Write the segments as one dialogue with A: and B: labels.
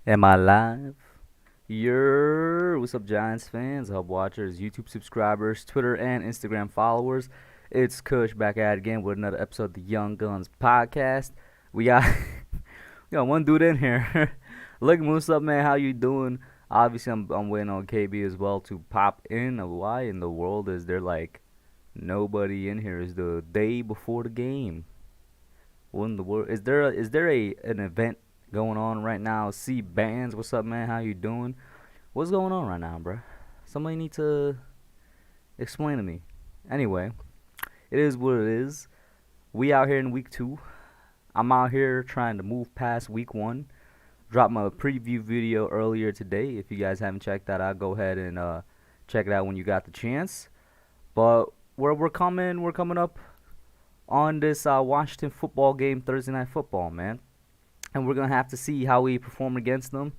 A: Am I live? What's up, Giants fans, Hub watchers, YouTube subscribers, Twitter and Instagram followers? It's Kush back at it again with another episode of the Young Guns podcast. We got we got one dude in here. Look, what's up, man? How you doing? Obviously, I'm waiting on KB as well to pop in. Why in the world is there like nobody in here? Is the day before the game? What in the world? Is there an event going on right now? See bands, what's up, man? How you doing? What's going on right now, bro? Somebody need to explain to me. Anyway, it is what it is. We out here in week 2. I'm out here trying to move past week 1. Dropped my preview video earlier today. If you guys haven't checked that out, go ahead and check it out when you got the chance. But we're coming up on this Washington football game, Thursday Night Football, man. And we're going to have to see how we perform against them.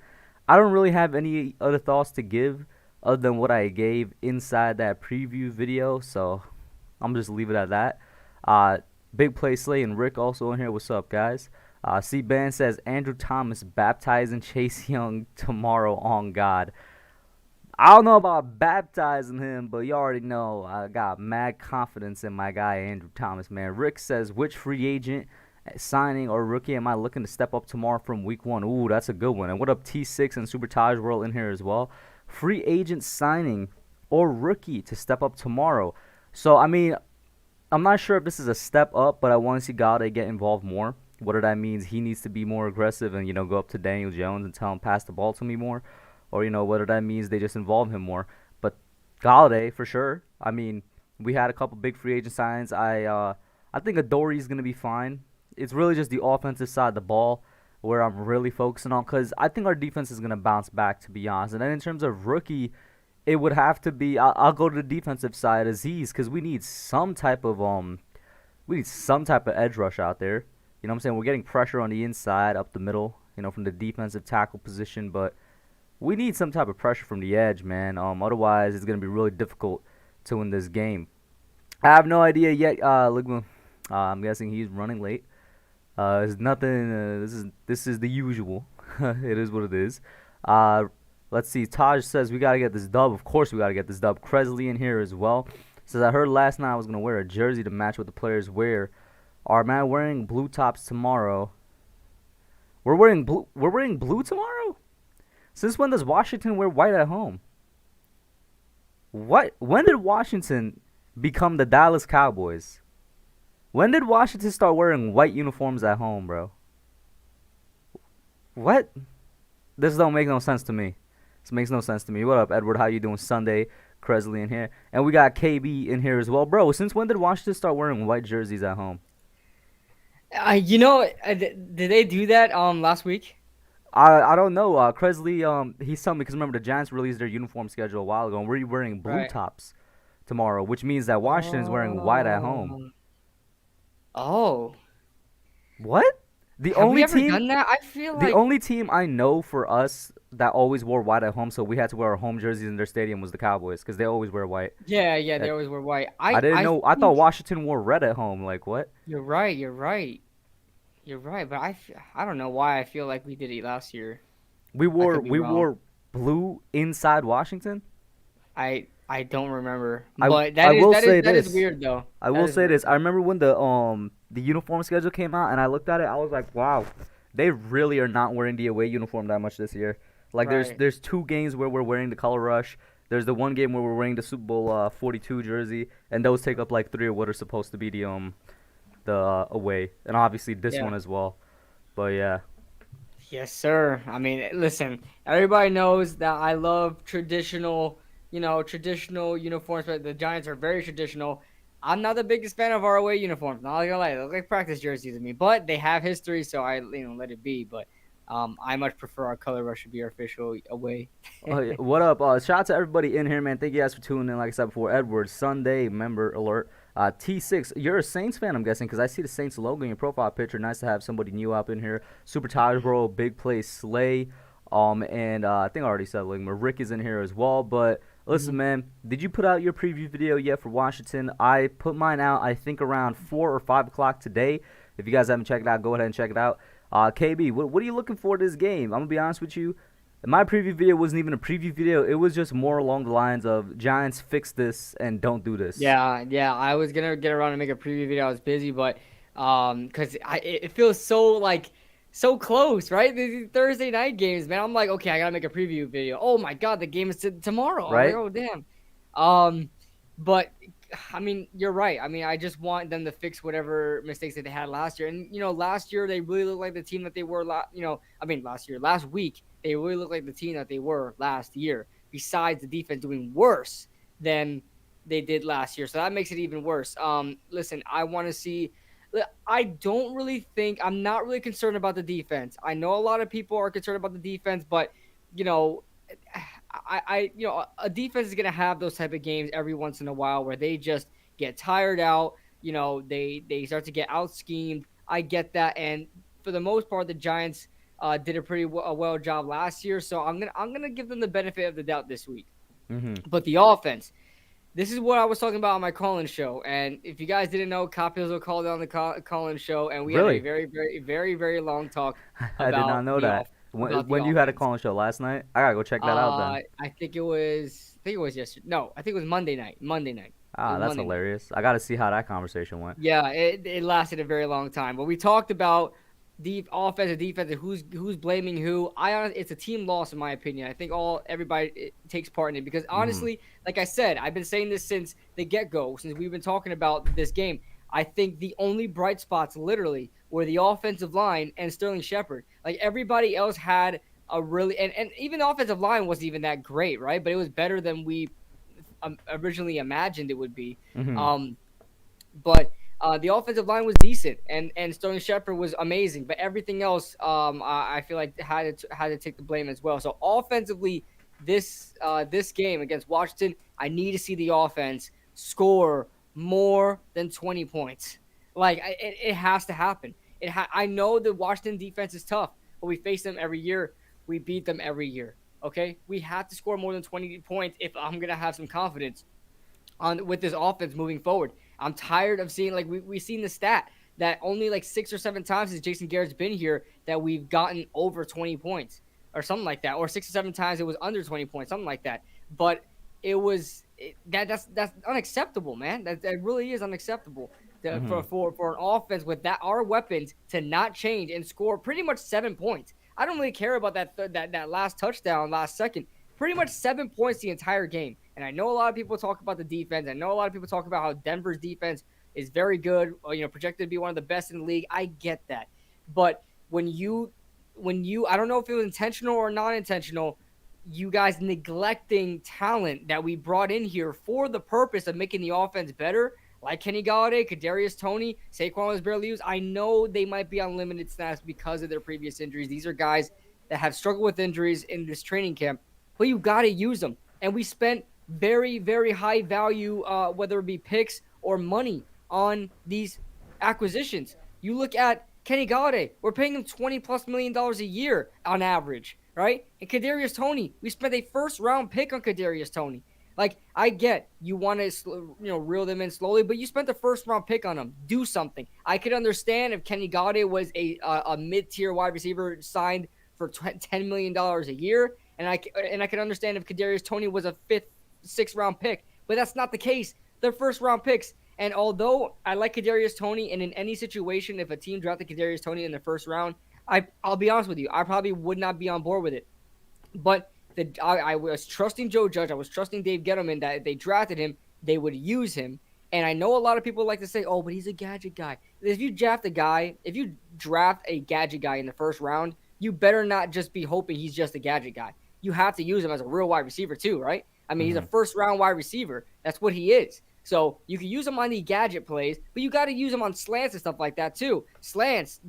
A: I don't really have any other thoughts to give other than what I gave inside that preview video, so I'm just leave it at that. Uh, Big Play Slay and Rick also in here. What's up, guys? C Ban says Andrew Thomas baptizing Chase Young tomorrow on God. I don't know about baptizing him, but you already know I got mad confidence in my guy Andrew Thomas, man. Rick says, which free agent signing or rookie am I looking to step up tomorrow from week 1? Ooh, that's a good one. And what up, T6 and Super Taj World in here as well. Free agent signing or rookie to step up tomorrow. So, I mean, I'm not sure if this is a step up, but I want to see Galladay get involved more. Whether that means he needs to be more aggressive and, go up to Daniel Jones and tell him pass the ball to me more. Or, whether that means they just involve him more. But Galladay, for sure. I mean, we had a couple big free agent signs. I think Adoree' going to be fine. It's really just the offensive side of the ball where I'm really focusing on because I think our defense is going to bounce back, to be honest. And then in terms of rookie, it would have to be I'll go to the defensive side, Aziz, because we need some type of edge rush out there. You know what I'm saying? We're getting pressure on the inside, up the middle, from the defensive tackle position, but we need some type of pressure from the edge, man. Otherwise, it's gonna be really difficult to win this game. I have no idea yet. I'm guessing he's running late. It's nothing. This is the usual. It is what it is. Uh, let's see. Taj says we gotta get this dub. Of course we gotta get this dub. Cresley in here as well. Says I heard last night I was gonna wear a jersey to match what the players wear. Are man wearing blue tops tomorrow? We're wearing blue. We're wearing blue tomorrow. Since when does Washington wear white at home? What? When did Washington become the Dallas Cowboys? When did Washington start wearing white uniforms at home, bro? What? This don't make no sense to me. This makes no sense to me. What up, Edward? How you doing? Sunday, Cresley in here, and we got KB in here as well, bro. Since when did Washington start wearing white jerseys at home?
B: Did they do that last week?
A: I don't know. Cresley he's telling me because remember the Giants released their uniform schedule a while ago, and we're wearing blue
B: Right.
A: tops tomorrow, which means that Washington's wearing white at home.
B: Oh. Oh.
A: What? The
B: Have we
A: only
B: ever
A: team
B: done that? I feel
A: The
B: like
A: only team I know for us that always wore white at home, so we had to wear our home jerseys in their stadium, was the Cowboys because they always wear white.
B: yeah,
A: Uh,
B: they always wear white.
A: I didn't
B: I
A: know. I thought
B: think
A: Washington wore red at home. Like what?
B: you're right. You're right. But I don't know why I feel like we did it last year.
A: We
B: I
A: wore
B: could be
A: we
B: wrong.
A: wore blue inside Washington.
B: I don't remember.
A: I
B: But
A: I will say
B: that is
A: this.
B: weird though.
A: I
B: That
A: will
B: is
A: say
B: weird.
A: this. I remember when the uniform schedule came out, and I looked at it. I was like, wow, they really are not wearing the away uniform that much this year. Like
B: Right.
A: there's 2 games where we're wearing the color rush. There's the one game where we're wearing the Super Bowl 42 jersey, and those take up like 3 of what are supposed to be the away, and obviously this
B: Yeah.
A: one as well. But yeah,
B: Yes, sir. I mean, listen, everybody knows that I love traditional uniforms, but the Giants are very traditional. I'm not the biggest fan of our away uniforms. Not gonna lie, they look like practice jerseys to me, but they have history, so I let it be. But I much prefer our color rush to be our official away.
A: Yeah, what up? Shout out to everybody in here, man. Thank you guys for tuning in. Like I said before, Edward Sunday member alert. T6, you're a Saints fan, I'm guessing, because I see the Saints logo in your profile picture. Nice to have somebody new up in here. Super Taj Bro, Big Play Slay. And I think I already said like Rick is in here as well. But listen,
B: Mhm.
A: man, did you put out your preview video yet for Washington? I put mine out, I think, around 4 or 5 o'clock today. If you guys haven't checked it out, go ahead and check it out. KB, what are you looking for this game? I'm gonna be honest with you. My preview video wasn't even a preview video. It was just more along the lines of Giants fix this and don't do this.
B: Yeah, yeah. I was gonna get around and make a preview video. I was busy, but because it feels so like so close, right? These Thursday night games, man. I'm like, okay, I gotta make a preview video. Oh my god, the game is tomorrow. I'm like,
A: Right?
B: oh damn. Um, but I mean, you're right. I mean, I just want them to fix whatever mistakes that they had last year. And last year they really looked like the team that they were. Last week they really looked like the team that they were last year. Besides the defense doing worse than they did last year. So that makes it even worse. Listen, I want to see. I don't really think I'm not really concerned about the defense. I know a lot of people are concerned about the defense, but you know, a defense is gonna have those type of games every once in a while where they just get tired out. They start to get out schemed. I get that, and for the most part, the Giants did a pretty well job last year. So I'm gonna give them the benefit of the doubt this week.
A: Mm-hmm.
B: But the offense, this is what I was talking about on my call-in show. And if you guys didn't know, Copilzo called on the call-in show, and we had a
A: Really?
B: very, very, very, very long talk
A: I did not
B: about
A: know that.
B: the
A: When you had a
B: offense.
A: call show last night, I gotta go check that out then.
B: I think it was yesterday. No, I think it was Monday night. It
A: Ah,
B: was
A: that's
B: Monday night.
A: hilarious. I gotta see how that conversation went.
B: Yeah, it lasted a very long time. But we talked about the offensive, defensive, who's blaming who. It's a team loss in my opinion. I think everybody takes part in it because
A: Mm-hmm.
B: honestly, like I said, I've been saying this since the get go, since we've been talking about this game. I think the only bright spots literally were the offensive line and Sterling Shepard. Like everybody else had a really and even the offensive line wasn't even that great, right? But it was better than we originally imagined it would be.
A: Mm-hmm.
B: Um, but the offensive line was decent, and Sterling Shepard was amazing. But everything else, I feel like had to take the blame as well. So offensively, this game against Washington, I need to see the offense score more than 20 points. Like it has to happen. I know the Washington defense is tough, but we face them every year. We beat them every year. Okay, we have to score more than 20 points if I'm gonna have some confidence on with this offense moving forward. I'm tired of seeing like we've seen the stat that only like 6 or 7 times since Jason Garrett's been here that we've gotten over 20 points or something like that, or 6 or 7 times it was under 20 points, something like that. But that's unacceptable, man. That really is unacceptable
A: Mm-hmm.
B: for an offense with our weapons to not change and score pretty much 7 points. I don't really care about that last touchdown last second. Pretty much 7 points the entire game. And I know a lot of people talk about the defense. I know a lot of people talk about how Denver's defense is very good, projected to be one of the best in the league. I get that. But when you I don't know if it was intentional or non intentional, you guys neglecting talent that we brought in here for the purpose of making the offense better, like Kenny Galladay, Kadarius Toney, Saquon was barely used. I know they might be on limited snaps because of their previous injuries. These are guys that have struggled with injuries in this training camp, but you got to use them. And we spent very, very high value, whether it be picks or money, on these acquisitions. You look at Kenny Galladay, we're paying him $20+ million a year on average, right? And Kadarius Toney, we spent a first round pick on Kadarius Toney. Like, I get you want to reel them in slowly, but you spent the first round pick on them. Do something. I could understand if Kenny Galladay was a mid tier wide receiver signed for $10 million a year, and I could understand if Kadarius Toney was a fifth, sixth round pick, but that's not the case. They're first round picks. And although I like Kadarius Toney, and in any situation, if a team drafted Kadarius Toney in the first round, I'll be honest with you, I probably would not be on board with it. But I was trusting Joe Judge, I was trusting Dave Gettleman that if they drafted him, they would use him. And I know a lot of people like to say, "Oh, but he's a gadget guy." If you draft a gadget guy in the first round, you better not just be hoping he's just a gadget guy. You have to use him as a real wide receiver too, right? I mean, he's a
A: Mm-hmm.
B: first round wide receiver. That's what he is. So you can use him on the gadget plays, but you got to use him on slants and stuff like that too. Slants,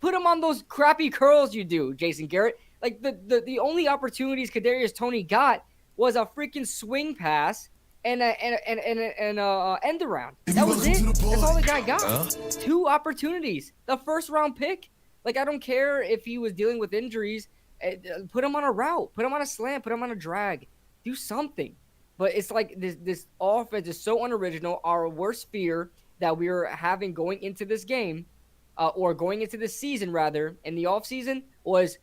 B: put him on those crappy curls you do, Jason Garrett. Like the only opportunities Kadarius Toney got was a freaking swing pass and a end around. That was it. That's all the guy got. Two opportunities. The first round pick. Like, I don't care if he was dealing with injuries. Put him on a route. Put him on a slant. Put him on a drag. Do something. But it's like this offense is so unoriginal. Our worst fear that we are having going into this game or going into the season rather in the offseason was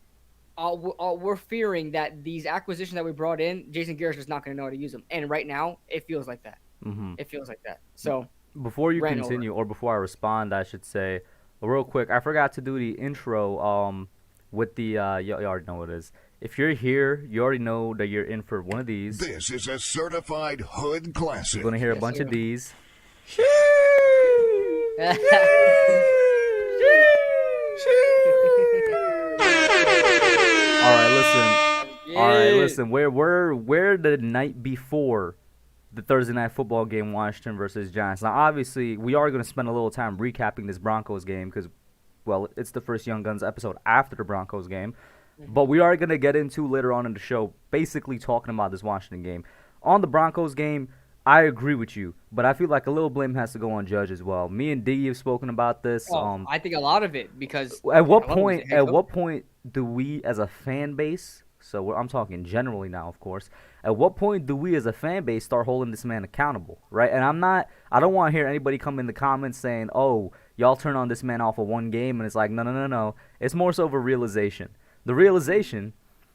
B: we're fearing that these acquisitions that we brought in, Jason Garrett's just not going to know how to use them. And right now, it feels like that.
A: Mm-hmm.
B: It feels like that. So,
A: Before you
B: rant over.
A: continue, or before I respond, I should say real quick. I forgot to do the intro. With the you already know what it is. If you're here, you already know that you're in for one of these.
C: This is a certified hood classic.
A: You're gonna hear a
B: Yes,
A: bunch of
B: sir.
A: these. All right, listen. All right,
B: Yeah.
A: listen. We're the night before the Thursday night football game, Washington versus Giants. Now, obviously, we are going to spend a little time recapping this Broncos game because, well, it's the first Young Guns episode after the Broncos game. But we are going to get into later on in the show, basically talking about this Washington game. On the Broncos game, I agree with you, but I feel like a little blame has to go on Judge as well. Me and D have spoken about this.
B: Oh, I think a lot of it because
A: At what
B: I love him as a
A: point?
B: head
A: At
B: coach.
A: what point do we, as a fan base, so I'm talking generally now, of course. At what point do we, as a fan base, start holding this man accountable, right? And I don't want to hear anybody come in the comments saying, "Oh, y'all turn on this man off of one game," and it's like, no, no, no, no. It's more so of a realization. The realization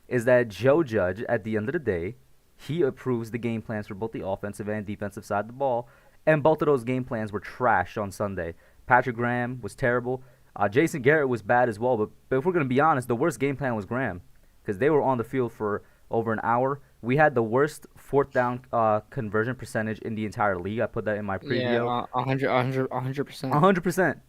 A: is that Joe Judge, at the end of the day, he approves the game plans for both the offensive and defensive side of the ball, and both of those game plans were trash on Sunday. Patrick Graham was terrible. Jason Garrett was bad as well, but if we're going to be honest, the worst game plan was Graham because they were on the field for over an hour. We had the worst fourth down conversion percentage in the entire league. I put that in my preview.
B: Yeah, 100%.
A: 100%.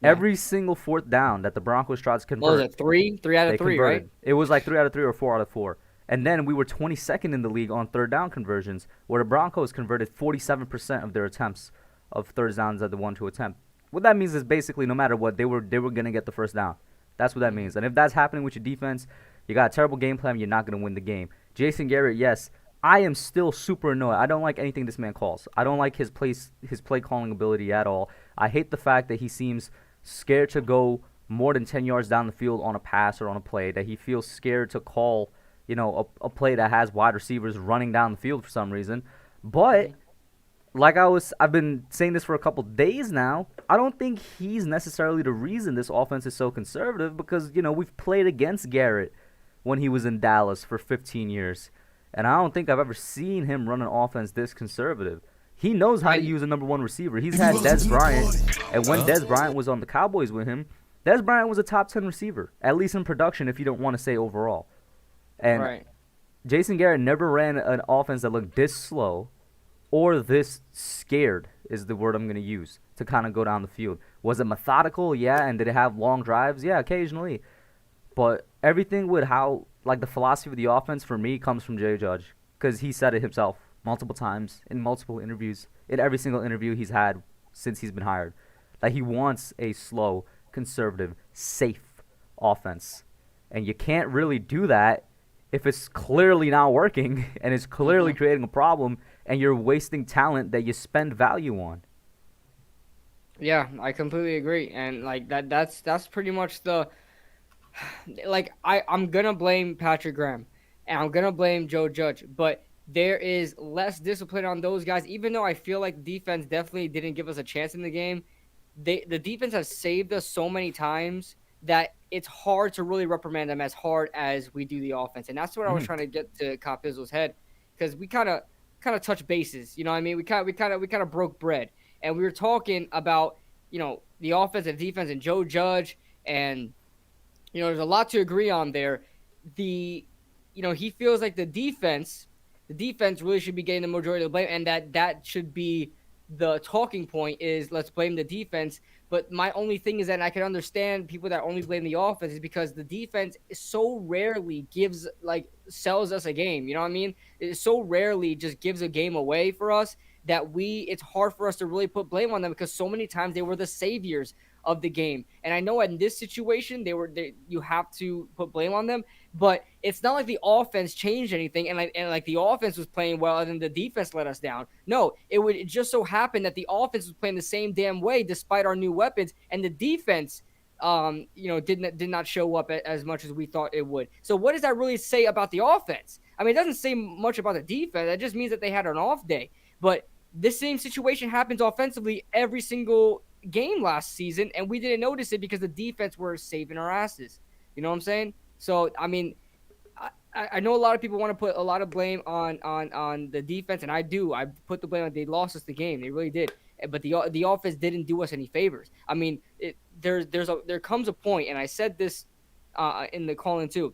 B: Yeah.
A: Every single fourth down that the Broncos tried to
B: What was
A: convert,
B: it? Three out
A: they
B: of three,
A: converted.
B: right?
A: It was like 3 out of 3 or 4 out of 4. And then we were 22nd in the league on third down conversions, where the Broncos converted 47% of their attempts of third downs at the 1-2 attempt. What that means is basically no matter what, they were going to get the first down. That's what that means. And if that's happening with your defense, you got a terrible game plan, you're not going to win the game. Jason Garrett, yes, I am still super annoyed. I don't like anything this man calls. I don't like his play calling ability at all. I hate the fact that he seems scared to go more than 10 yards down the field on a pass or on a play, that he feels scared to call, a play that has wide receivers running down the field for some reason. But I've been saying this for a couple days now, I don't think he's necessarily the reason this offense is so conservative because, we've played against Garrett when he was in Dallas for 15 years. And I don't think I've ever seen him run an offense this conservative. He knows how to use a number one receiver. He's had Dez Bryant, and when Dez Bryant was on the Cowboys with him, Dez Bryant was a top 10 receiver, at least in production if you don't want to say overall. And
B: Right.
A: Jason Garrett never ran an offense that looked this slow or this scared is the word I'm going to use to kind of go down the field. Was it methodical? Yeah. And did it have long drives? Yeah, occasionally. But everything with how, the philosophy of the offense for me comes from Jay Judge because he said it himself multiple times in multiple interviews, in every single interview he's had since he's been hired. He wants a slow, conservative, safe offense. And you can't really do that if it's clearly not working and it's clearly creating a problem and you're wasting talent that you spend value on.
B: Yeah, I completely agree, and that's pretty much the I'm gonna blame Patrick Graham, and I'm gonna blame Joe Judge, but there is less discipline on those guys. Even though I feel like defense definitely didn't give us a chance in the game, the defense has saved us so many times that it's hard to really reprimand them as hard as we do the offense, and that's what I was trying to get to Cop Izzo's head because we kind of touched bases. You know what I mean? We kind of broke bread. And we were talking about, the offensive defense and Joe Judge, and there's a lot to agree on there. He feels like the defense really should be getting the majority of the blame, and that should be the talking point is let's blame the defense. But my only thing is that I can understand people that only blame the offense is because the defense so rarely sells us a game. You know what I mean? It so rarely just gives a game away for us that it's hard for us to really put blame on them because so many times they were the saviors of the game. And I know in this situation you have to put blame on them, but it's not like the offense changed anything and the offense was playing well and then the defense let us down. No, it just so happened that the offense was playing the same damn way despite our new weapons, and the defense did not show up as much as we thought it would. So what does that really say about the offense? I mean, it doesn't say much about the defense. That just means that they had an off day. But this same situation happens offensively every single game last season, and we didn't notice it because the defense were saving our asses. You know what I'm saying? So I mean, I know a lot of people want to put a lot of blame on the defense, and I do. I put the blame on they lost us the game. They really did. But the offense didn't do us any favors. I mean, there comes a point, and I said this in the call in too.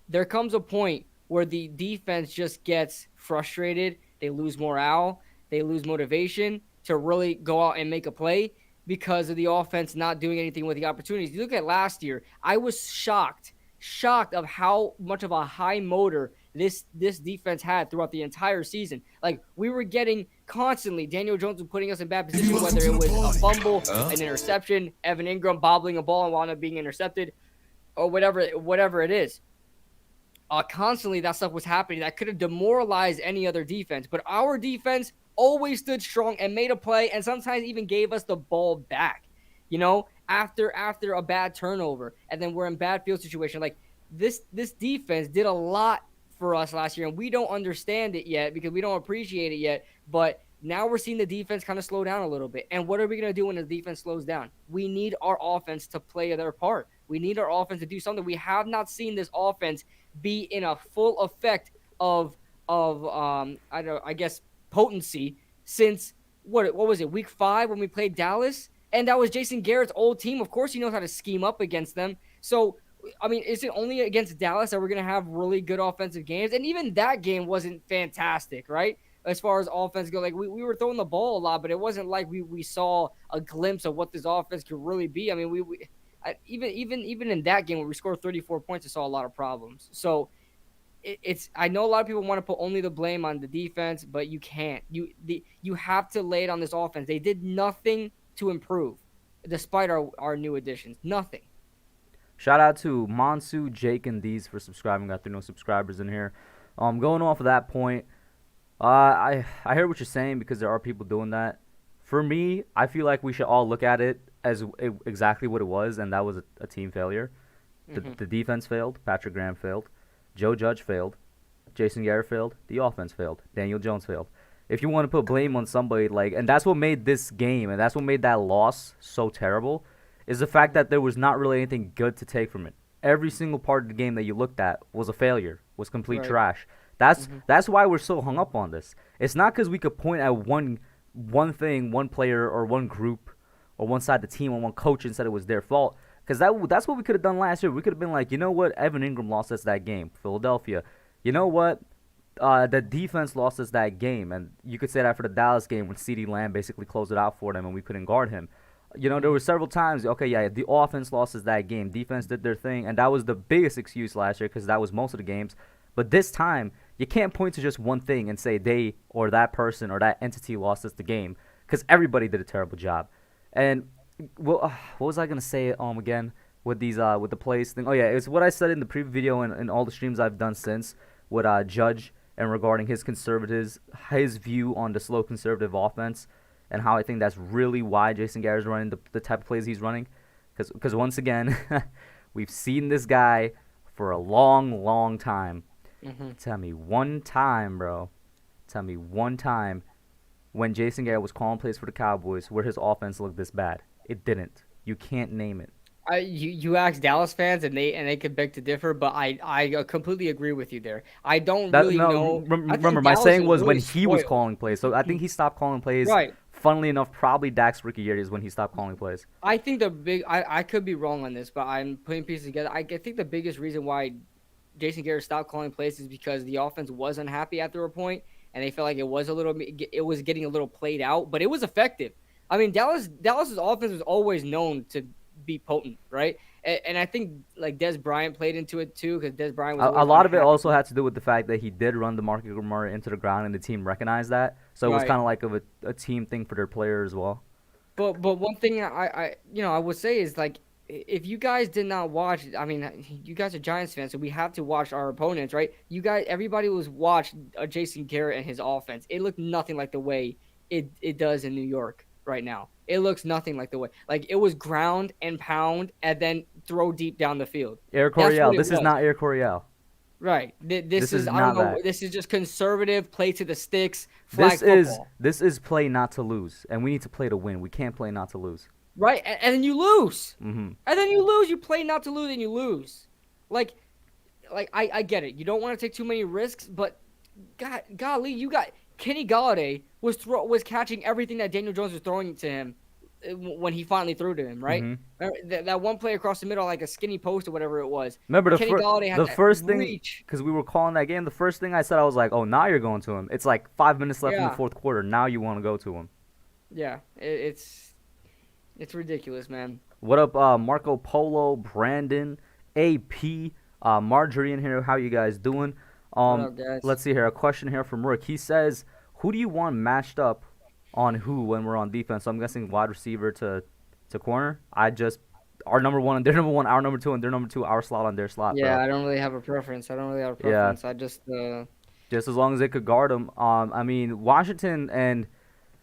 B: There comes a point where the defense just gets frustrated. They lose morale. They lose motivation to really go out and make a play because of the offense not doing anything with the opportunities. You look at last year, I was shocked of how much of a high motor this defense had throughout the entire season. Like, we were getting constantly Daniel Jones was putting us in bad position, whether it was a fumble, an interception, Evan Ingram bobbling a ball and wound up being intercepted, or whatever it is. Constantly that stuff was happening that could have demoralized any other defense, but our defense always stood strong and made a play, and sometimes even gave us the ball back, after a bad turnover, and then we're in bad field situation. Like, this defense did a lot for us last year, and we don't understand it yet because we don't appreciate it yet, but now we're seeing the defense kind of slow down a little bit. And what are we going to do when the defense slows down? We need our offense to play their part. We need our offense to do something. We have not seen this offense be in a full effect of I guess potency since what was it, week 5 when we played Dallas? And that was Jason Garrett's old team. Of course he knows how to scheme up against them. So, I mean, is it only against Dallas that we're going to have really good offensive games? And even that game wasn't fantastic, right? As far as offense go, like we were throwing the ball a lot, but it wasn't like we saw a glimpse of what this offense could really be. I mean, even in that game where we scored 34 points, I saw a lot of problems. So I know a lot of people want to put only the blame on the defense, but you can't. You have to lay it on this offense. They did nothing to improve, despite our new additions. Nothing.
A: Shout out to Monsu, Jake, and Deez for subscribing. Got 3 new subscribers in here. Going off of that point, I hear what you're saying because there are people doing that. For me, I feel like we should all look at it as exactly what it was, and that was a team failure. The defense failed. Patrick Graham failed. Joe Judge failed. Jason Garrett failed. The offense failed. Daniel Jones failed. If you want to put blame on somebody, and that's what made this game, and that's what made that loss so terrible, is the fact that there was not really anything good to take from it. Every single part of the game that you looked at was a failure, was complete trash. That's why we're so hung up on this. It's not because we could point at one thing, one player, or one group, or one side of the team, or one coach and said it was their fault. Because that's what we could have done last year. We could have been like, you know what, Evan Ingram lost us that game, Philadelphia. You know what, the defense lost us that game. And you could say that for the Dallas game when CeeDee Lamb basically closed it out for them and we couldn't guard him. There were several times, okay, yeah, the offense lost us that game. Defense did their thing, and that was the biggest excuse last year because that was most of the games. But this time, you can't point to just one thing and say they or that person or that entity lost us the game because everybody did a terrible job. And what was I gonna say again with these with the plays thing? Oh yeah, it's what I said in the previous video and all the streams I've done since with Judge and regarding his view on the slow conservative offense and how I think that's really why Jason Garrett is running the type of plays he's running. Because once again, we've seen this guy for a long time. Tell me one time, bro. Tell me one time when Jason Garrett was calling plays for the Cowboys where his offense looked this bad. It didn't. You can't name it.
B: You ask Dallas fans and they could beg to differ, but I completely agree with you there. I don't really know.
A: Remember, my saying was when he was calling plays. So I think he stopped calling plays.
B: Right.
A: Funnily enough, probably Dak's rookie year is when he stopped calling plays.
B: I think I could be wrong on this, but I'm putting pieces together. I think the biggest reason why Jason Garrett stopped calling plays is because the offense was unhappy after a point, and they felt like it was getting a little played out, but it was effective. I mean, Dallas's offense was always known to be potent, right? And I think like Des Bryant played into it too because Des Bryant was
A: a lot of it also had to do with the fact that he did run DeMarcus Murray into the ground and the team recognized that, so it was kind of like a team thing for their player as well.
B: But one thing I would say is like if you guys did not watch, I mean, you guys are Giants fans, so we have to watch our opponents, right? Everybody was watched Jason Garrett and his offense. It looked nothing like the way it does in New York right now. It looks nothing like the way. Like, it was ground and pound and then throw deep down the field.
A: Air Coryell. This is not Air Coryell.
B: Right.
A: This
B: This is
A: is
B: I don't
A: not
B: know.
A: that.
B: This is just conservative, play to the sticks, flag football.
A: This is play not to lose, and we need to play to win. We can't play not to lose.
B: Right, and then you lose.
A: Hmm.
B: And then you lose. You play not to lose, and you lose. Like, I get it. You don't want to take too many risks, but golly, you got Kenny Galladay was catching everything that Daniel Jones was throwing to him when he finally threw to him. Right,
A: Hmm.
B: that one play across the middle, like a skinny post or whatever it was.
A: Remember
B: Kenny Galladay had
A: the
B: that
A: first thing,
B: reach.
A: because we were calling that game. The first thing I said, I was like, "Oh, now you're going to him." It's like 5 minutes left in the
B: Yeah,
A: fourth quarter. Now you want to go to him.
B: yeah. It's ridiculous, man.
A: What up, Marco Polo, Brandon, AP, Marjorie in here? How you guys doing?
B: What up, guys?
A: Let's see here. A question here from Rick. He says, "Who do you want matched up on who when we're on defense?" So I'm guessing wide receiver to corner. Our number one and their number one, our number two and their number two, our slot on their slot,
B: Yeah,
A: bro.
B: I don't really have a preference.
A: Yeah,
B: I just
A: just as long as they could guard them. I mean, Washington, and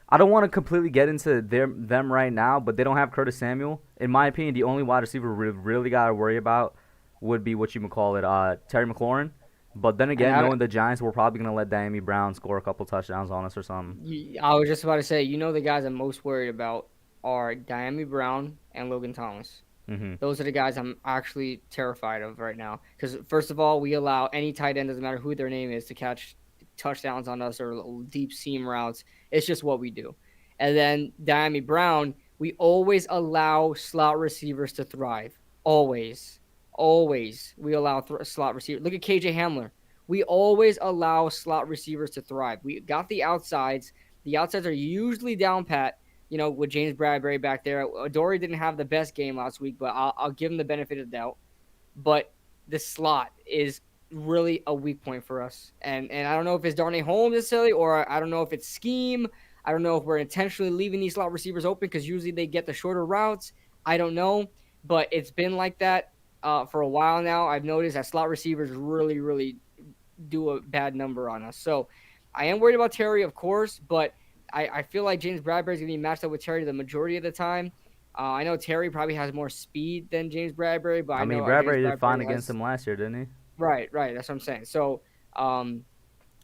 A: I don't want to completely get into them right now, but they don't have Curtis Samuel. In my opinion, the only wide receiver we really got to worry about would be what you would call it, Terry McLaurin. But then again,
B: I,
A: knowing the Giants, we're probably gonna let Diami Brown score a couple touchdowns on us or something.
B: I was just about to say, the guys I'm most worried about are Diami Brown and Logan Thomas.
A: Hmm.
B: Those are the guys I'm actually terrified of right now. Because first of all, we allow any tight end, doesn't matter who their name is, to catch touchdowns on us or deep seam routes. It's just what we do. And then Diami Brown, we always allow slot receivers to thrive. Always. Always. We allow slot receivers. Look at KJ Hamler. We always allow slot receivers to thrive. We got the outsides. The outsides are usually down pat, with James Bradbury back there. Dory didn't have the best game last week, but I'll give him the benefit of the doubt. But the slot is really a weak point for us. And I don't know if it's Darnay Holmes necessarily, or I don't know if it's scheme. I don't know if we're intentionally leaving these slot receivers open because usually they get the shorter routes. I don't know. But it's been like that for a while now. I've noticed that slot receivers really, really do a bad number on us. So I am worried about Terry, of course, but I feel like James Bradbury is going to be matched up with Terry the majority of the time. I know Terry probably has more speed than James Bradbury, but
A: I
B: I
A: mean,
B: know
A: Bradbury
B: James
A: did fine
B: Bradbury
A: against him last year, didn't he?
B: Right. That's what I'm saying. So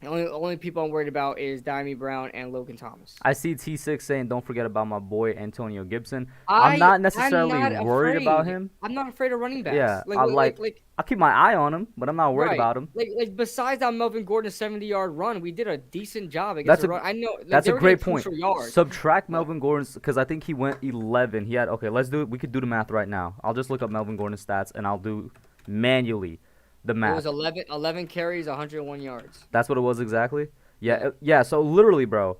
B: the only people I'm worried about is Diami Brown and Logan Thomas.
A: I see T6 saying, "Don't forget about my boy Antonio Gibson." I'm
B: I'm
A: not necessarily
B: not
A: worried about
B: afraid.
A: him.
B: I'm not afraid of running backs.
A: Yeah,
B: Like
A: I'll keep my eye on him, but I'm not worried
B: right.
A: about him.
B: Like besides that Melvin Gordon 70-yard run, we did a decent job against
A: That's
B: the
A: a
B: run. I know
A: That's
B: they
A: a
B: were getting
A: great point.
B: crucial yards.
A: Subtract
B: But
A: Melvin Gordon's, because I think he went 11. He had, okay, let's do it. We could do the math right now. I'll just look up Melvin Gordon's stats and I'll do manually the
B: it
A: math.
B: was 11 carries, 101 yards.
A: That's what it was exactly. Yeah. So literally, bro,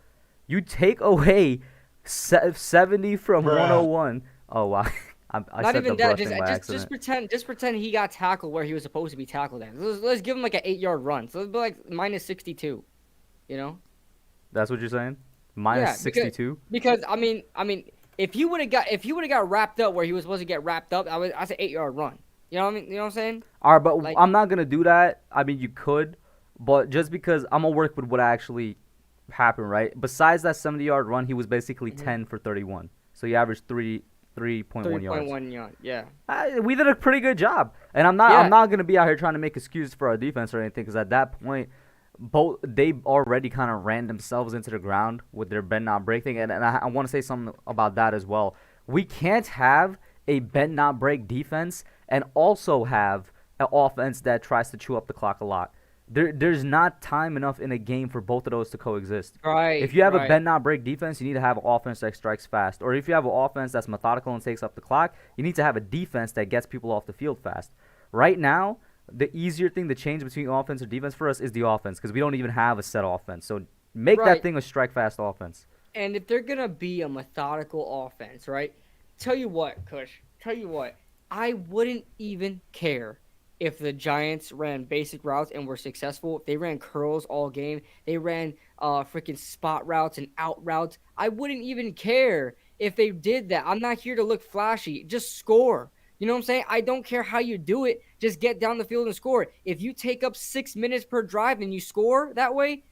A: you take away 70 from 101. Oh wow, I
B: Not
A: said
B: even
A: the
B: that.
A: brushing by accident.
B: Just pretend he got tackled where he was supposed to be tackled at. Let's give him like an 8-yard run. So let's be like minus 62.
A: That's what you're saying? Minus
B: Yeah,
A: 62.
B: because I mean, if he would have got wrapped up where he was supposed to get wrapped up, that's an 8-yard run. You know what I mean? You know what I'm saying?
A: All right, but
B: Like,
A: I'm not gonna do that. I mean, you could, but just because I'm gonna work with what actually happened, right? Besides that 70-yard run, he was basically 10 for 31. So he averaged 3.1 yards.
B: 3.1 yard. Yeah.
A: We did a pretty good job, and I'm not gonna be out here trying to make excuses for our defense or anything, because at that point, they already kind of ran themselves into the ground with their bend not break thing, and I want to say something about that as well. We can't have a bend not break defense and also have an offense that tries to chew up the clock a lot. There's not time enough in a game for both of those to coexist.
B: Right.
A: If you have a
B: right.
A: bend not break defense, you need to have an offense that strikes fast. Or if you have an offense that's methodical and takes up the clock, you need to have a defense that gets people off the field fast. Right now, the easier thing to change between offense or defense for us is the offense, because we don't even have a set offense. So make that thing a strike fast offense.
B: And if they're gonna be a methodical offense, right? Tell you what, Kush. I wouldn't even care if the Giants ran basic routes and were successful. If they ran curls all game, they ran freaking spot routes and out routes. I wouldn't even care if they did that. I'm not here to look flashy. Just score. You know what I'm saying? I don't care how you do it. Just get down the field and score. If you take up 6 minutes per drive and you score that way,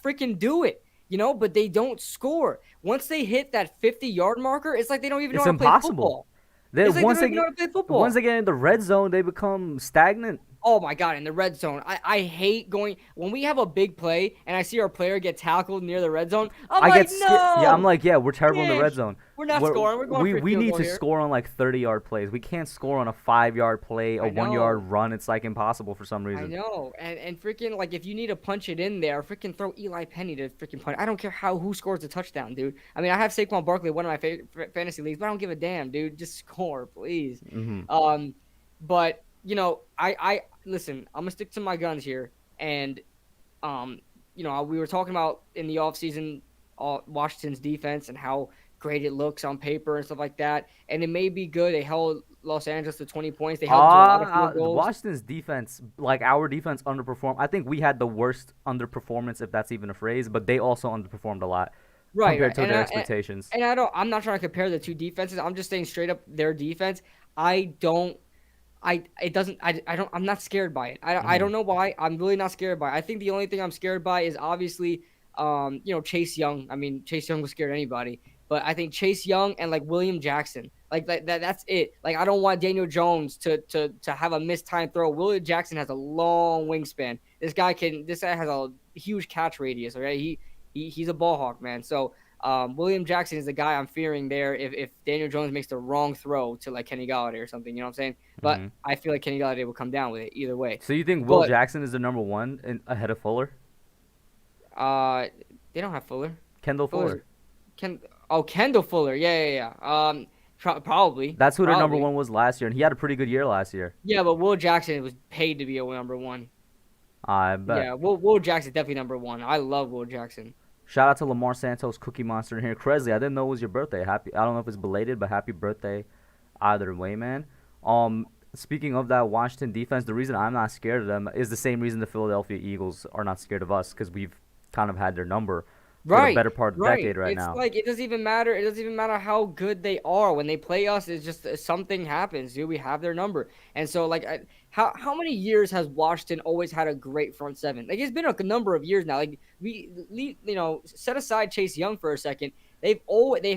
B: freaking do it. But they don't score. Once they hit that 50-yard marker, it's like they don't even know how to play football.
A: Once
B: they don't even know how to play football.
A: Once they get in the red zone, they become stagnant.
B: Oh my God, in the red zone. I hate going when we have a big play and I see our player get tackled near the red zone. I'm
A: I get
B: like,
A: scared. Yeah, I'm
B: no,
A: like, yeah, we're terrible in the red
B: Dish.
A: zone.
B: We're not scoring. We're going for a
A: We
B: field
A: need
B: goal
A: to
B: here.
A: score on like 30-yard plays. We can't score on a 5-yard play, a
B: I
A: 1-yard
B: know.
A: run. It's like impossible for some
B: I
A: reason.
B: know. And freaking like if you need to punch it in there, freaking throw Eli Penny to freaking punch. I don't care who scores the touchdown, dude. I mean, I have Saquon Barkley in one of my fantasy leagues, but I don't give a damn, dude. Just score, please.
A: Hmm.
B: But I listen. I'm gonna stick to my guns here, and um, we were talking about in the offseason Washington's defense and how great it looks on paper and stuff like that. And it may be good. They held Los Angeles to 20 points. They held them to a lot of field goals.
A: Washington's defense, like our defense, underperformed. I think we had the worst underperformance, if that's even a phrase, but they also underperformed a lot compared to their expectations.
B: And I'm not trying to compare the two defenses. I'm just saying straight up their defense. I'm not scared by it. I don't know why. I'm really not scared by it. I think the only thing I'm scared by is obviously, Chase Young. I mean, Chase Young was scared anybody, but I think Chase Young and like William Jackson, like that's it. Like I don't want Daniel Jones to have a missed time throw. William Jackson has a long wingspan. This guy has a huge catch radius. Okay, he's a ball hawk, man. So William Jackson is the guy I'm fearing there if Daniel Jones makes the wrong throw to like Kenny Golladay or something, you know what I'm saying? But I feel like Kenny Golladay will come down with it either way.
A: So you think Will Jackson is the number one ahead of Fuller?
B: They don't have Fuller.
A: Kendall Fuller.
B: Kendall Fuller. Yeah. Probably.
A: That's who their number one was last year, and he had a pretty good year last year.
B: Yeah, but Will Jackson was paid to be a number one.
A: I bet.
B: Yeah, Will Jackson definitely number one. I love Will Jackson.
A: Shout out to Lamar Santos, Cookie Monster in here. Cresley, I didn't know it was your birthday. I don't know if it's belated, but happy birthday either way, man. Speaking of that Washington defense, the reason I'm not scared of them is the same reason the Philadelphia Eagles are not scared of us, because we've kind of had their number for the better part of the decade right now.
B: It's like it doesn't even matter how good they are. When they play us, it's just something happens, dude. We have their number. And so like how many years has Washington always had a great front seven? Like it's been a number of years now. Like set aside Chase Young for a second. They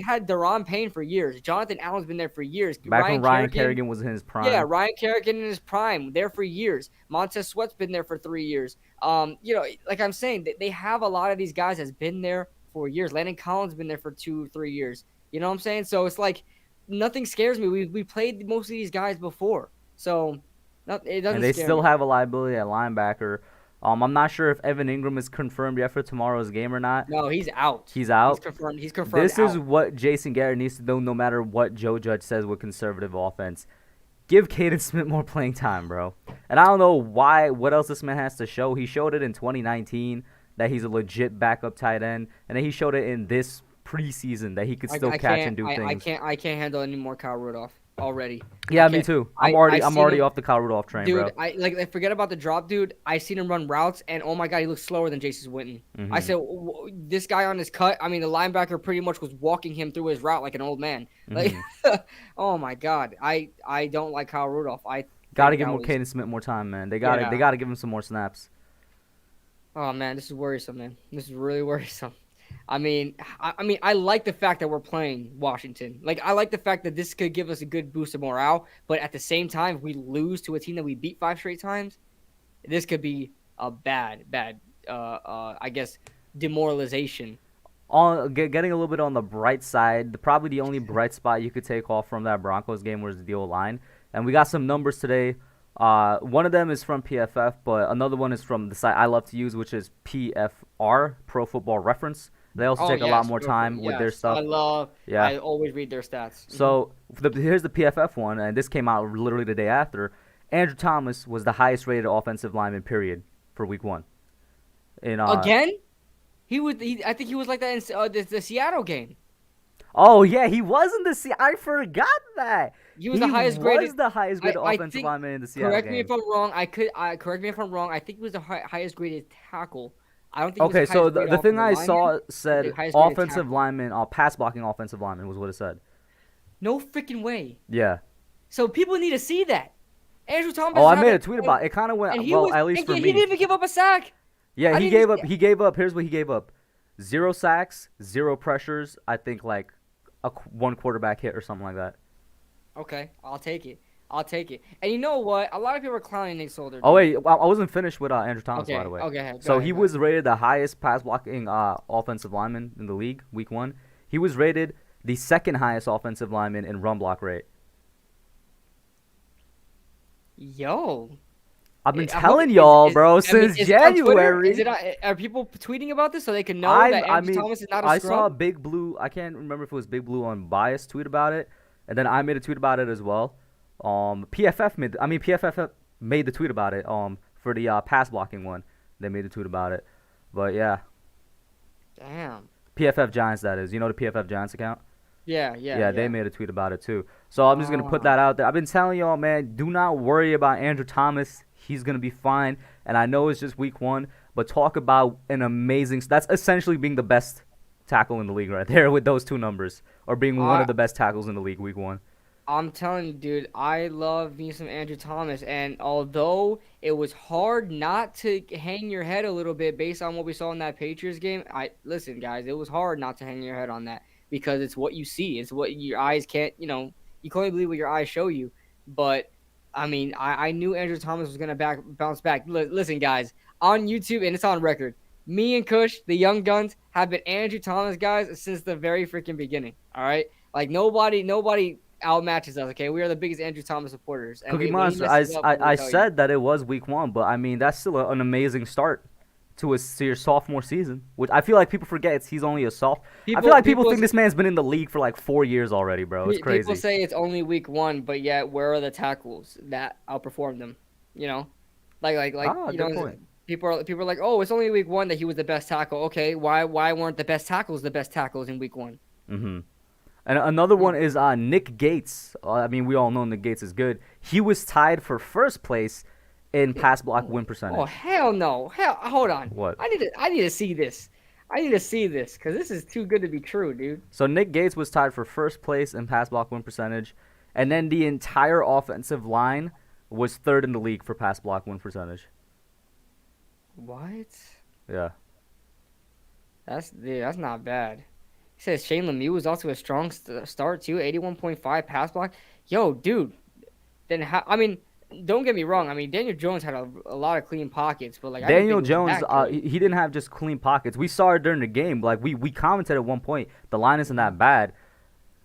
B: had Daron Payne for years. Jonathan Allen's been there for years.
A: Back when Ryan Kerrigan was in his prime.
B: Yeah, Ryan Kerrigan in his prime, there for years. Montez Sweat's been there for 3 years. Like I'm saying, they have a lot of these guys that's been there for years. Landon Collins been there for 2-3 years. You know what I'm saying? So it's like nothing scares me. We played most of these guys before, so it doesn't.
A: And they
B: scare
A: still
B: me.
A: have a liability at linebacker. I'm not sure if Evan Ingram is confirmed yet for tomorrow's game or not.
B: No, he's out.
A: He's out.
B: He's confirmed.
A: This is what Jason Garrett needs to do, no matter what Joe Judge says with conservative offense. Give Caden Smith more playing time, bro. And I don't know what else this man has to show. He showed it in 2019 that he's a legit backup tight end, and then he showed it in this preseason that he could still catch and do things.
B: I can't handle any more Kyle Rudolph already.
A: Yeah, me too. I'm already off the Kyle Rudolph train,
B: dude,
A: bro.
B: Dude, forget about the drop, dude. I seen him run routes, and oh my god, he looks slower than Jason Witten.
A: Mm-hmm.
B: I said, this guy on his cut. I mean, the linebacker pretty much was walking him through his route like an old man. Like, oh my god, I don't like Kyle Rudolph. I
A: gotta give Caden Smith more time, man. They gotta give him some more snaps.
B: Oh man, this is worrisome, man. This is really worrisome. I mean, I like the fact that we're playing Washington. Like, I like the fact that this could give us a good boost of morale. But at the same time, if we lose to a team that we beat 5 straight times, this could be a bad, I guess, demoralization.
A: Getting a little bit on the bright side, probably the only bright spot you could take off from that Broncos game was the O-line. And we got some numbers today. One of them is from PFF, but another one is from the site I love to use, which is PFR, Pro Football Reference. They also take a lot more time with their stuff.
B: I always read their stats.
A: So here's the PFF one, and this came out literally the day after. Andrew Thomas was the highest rated offensive lineman, period, for week 1.
B: Again? I think he was like that in the Seattle game.
A: Oh yeah, he was in the I forgot that.
B: He was the highest graded
A: offensive lineman in the Seattle game.
B: Correct me if I'm wrong. Correct me if I'm wrong. I think he was the highest graded tackle. I don't think.
A: Okay, so the thing I saw said offensive lineman, pass blocking offensive lineman was what it said.
B: No freaking way.
A: Yeah.
B: So people need to see that. Andrew Thomas.
A: Oh, I made a tweet about it. It kind of went at least for me.
B: He didn't even give up a sack.
A: Yeah, he gave up. He gave up. Here's what he gave up: 0 sacks, 0 pressures. I think like 1 quarterback hit or something like that.
B: Okay, I'll take it. I'll take it. And you know what? A lot of people are clowning Nick Solder.
A: Oh
B: Dude.
A: wait, I wasn't finished with Andrew Thomas, by the
B: Okay.
A: way.
B: Okay. Go
A: So
B: ahead.
A: he
B: Go ahead.
A: was rated the highest pass blocking offensive lineman in the league, week 1. He was rated the second highest offensive lineman in run block rate.
B: Yo.
A: I've been
B: I hope
A: telling y'all,
B: is
A: bro,
B: I mean,
A: since
B: is it on Twitter? Is
A: January.
B: it are people tweeting about this so they can know that
A: I
B: Andrew
A: mean,
B: Thomas is not a
A: I saw
B: scrub?
A: Big Blue. I can't remember if it was Big Blue on Bias tweet about it, and then I made a tweet about it as well. PFF made the tweet about it. For the pass blocking one, they made the tweet about it. But yeah,
B: Damn.
A: PFF Giants, that is. You know the PFF Giants account?
B: Yeah.
A: Yeah, they made a tweet about it too. So I'm just gonna put that out there. I've been telling y'all, man, do not worry about Andrew Thomas. He's gonna be fine. And I know it's just week 1, but talk about an amazing. That's essentially being the best tackle in the league right there with those 2 numbers, or being one of the best tackles in the league week 1.
B: I'm telling you, dude, I love me some Andrew Thomas, and although it was hard not to hang your head a little bit based on what we saw in that Patriots game, listen, guys, it was hard not to hang your head on that because it's what you see, it's what your eyes can't, you can only believe what your eyes show you. But I mean, I knew Andrew Thomas was gonna bounce back. Listen, guys, on YouTube, and it's on record. Me and Kush, the Young Guns, have been Andrew Thomas guys since the very freaking beginning. All right, like nobody outmatches us. Okay, we are the biggest Andrew Thomas supporters. And
A: Cookie
B: when he
A: Monster,
B: messes up, we will
A: I
B: tell you.
A: said that it was week 1, but I mean that's still an amazing start to your sophomore season, which I feel like people forget he's only a soft. I feel like people think this man's been in the league for like 4 years already, bro. It's crazy.
B: People say it's only week 1, but yet where are the tackles that outperformed them? Like
A: good point.
B: people are like, oh, it's only week 1 that he was the best tackle. Okay, why weren't the best tackles in week 1?
A: Mm-hmm. And another one is Nick Gates. I mean, we all know Nick Gates is good. He was tied for first place in pass block win percentage.
B: Oh hell no! Hold on.
A: What?
B: I need to see this. I need to see this because this is too good to be true, dude.
A: So Nick Gates was tied for first place in pass block win percentage, and then the entire offensive line was 3rd in the league for pass block win percentage.
B: What?
A: Yeah.
B: That's not bad. He says Shane Lemieux was also a strong start too, 81.5 pass block. Yo, dude. Then I mean, don't get me wrong. I mean, Daniel Jones had a lot of clean pockets, but like
A: Daniel Jones, he didn't have just clean pockets. We saw it during the game. Like we commented at one point, the line isn't that bad.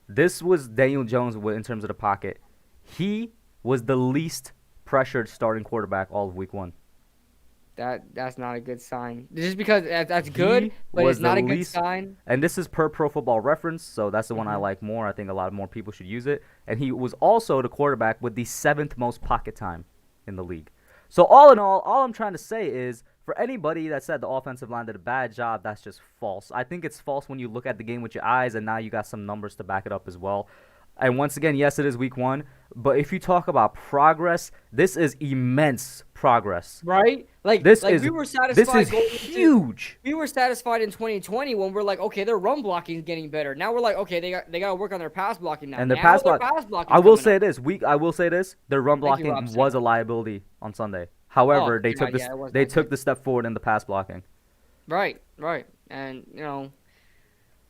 A: This was Daniel Jones in terms of the pocket. He was the least pressured starting quarterback all of week 1.
B: That's not a good sign. Just because that's good, but it's not a good sign.
A: And this is per Pro Football Reference, so that's the one I like more. I think a lot more people should use it. And he was also the quarterback with the 7th most pocket time in the league. So all in all I'm trying to say is, for anybody that said the offensive line did a bad job, that's just false. I think it's false when you look at the game with your eyes, and now you got some numbers to back it up as well. And once again, yes, it is week 1. But if you talk about progress, this is immense progress.
B: Right? We were satisfied.
A: This is huge.
B: We were satisfied in 2020 when we're like, okay, their run blocking is getting better. Now we're like, okay, they got to work on their pass blocking now.
A: And their pass blocking. I will say this. Their run blocking was a liability on Sunday. However, they took the step forward in the pass blocking.
B: Right. And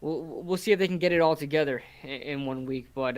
B: we'll see if they can get it all together in 1 week. But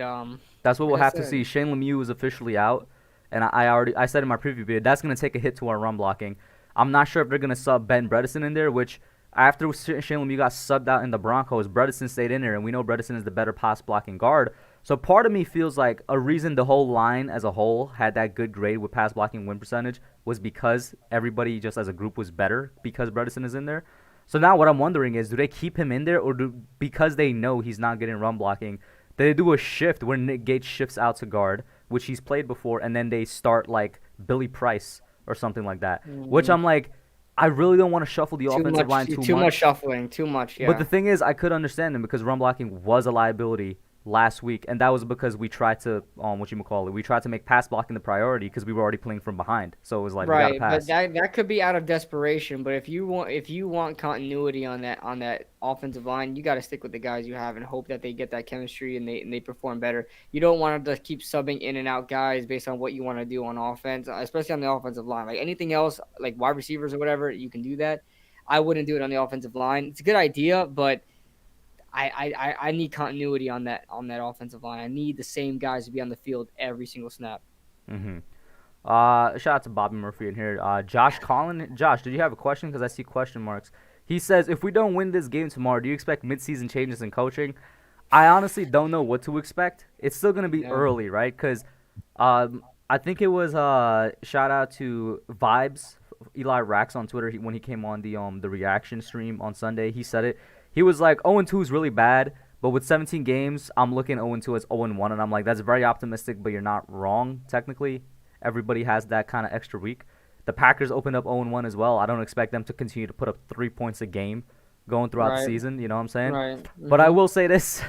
A: that's what we'll have to see. Shane Lemieux is officially out, and I said in my preview video that's going to take a hit to our run blocking. I'm not sure if they're going to sub Ben Bredeson in there, which after Shane Lemieux got subbed out in the Broncos, Bredeson stayed in there, and we know Bredeson is the better pass blocking guard. So part of me feels like a reason the whole line as a whole had that good grade with pass blocking win percentage was because everybody just as a group was better because Bredeson is in there. So now what I'm wondering is, do they keep him in there, or because they know he's not getting run blocking, they do a shift where Nick Gates shifts out to guard, which he's played before, and then they start like Billy Price or something like that, which I'm like, I really don't want to shuffle the offensive line too much.
B: Too much shuffling, too much, yeah.
A: But the thing is, I could understand him because run blocking was a liability last week, and that was because we tried to we tried to make pass blocking the priority because we were already playing from behind. So it was like,
B: right,
A: we gotta pass.
B: But that could be out of desperation. But if you want continuity on that offensive line, you got to stick with the guys you have and hope that they get that chemistry and they perform better. You don't want to keep subbing in and out guys based on what you want to do on offense, especially on the offensive line. Like anything else, like wide receivers or whatever, you can do that. I wouldn't do it on the offensive line. It's a good idea, but I need continuity on that offensive line. I need the same guys to be on the field every single snap.
A: Mm-hmm. Shout out to Bobby Murphy in here. Josh Collin. Josh, did you have a question? Because I see question marks. He says, if we don't win this game tomorrow, do you expect midseason changes in coaching? I honestly don't know what to expect. It's still gonna be
B: Yeah.
A: early, right? Because I think it was shout out to Vibes Eli Rax on Twitter when he came on the reaction stream on Sunday. He said it. He was like 0-2 is really bad, but with 17 games, I'm looking 0-2 as 0-1, and I'm like that's very optimistic, but you're not wrong technically. Everybody has that kind of extra week. The Packers opened up 0-1 as well. I don't expect them to continue to put up 3 points a game going throughout the
B: Right.
A: season. You know what I'm saying?
B: Right.
A: But I
B: Hmm.
A: will say this: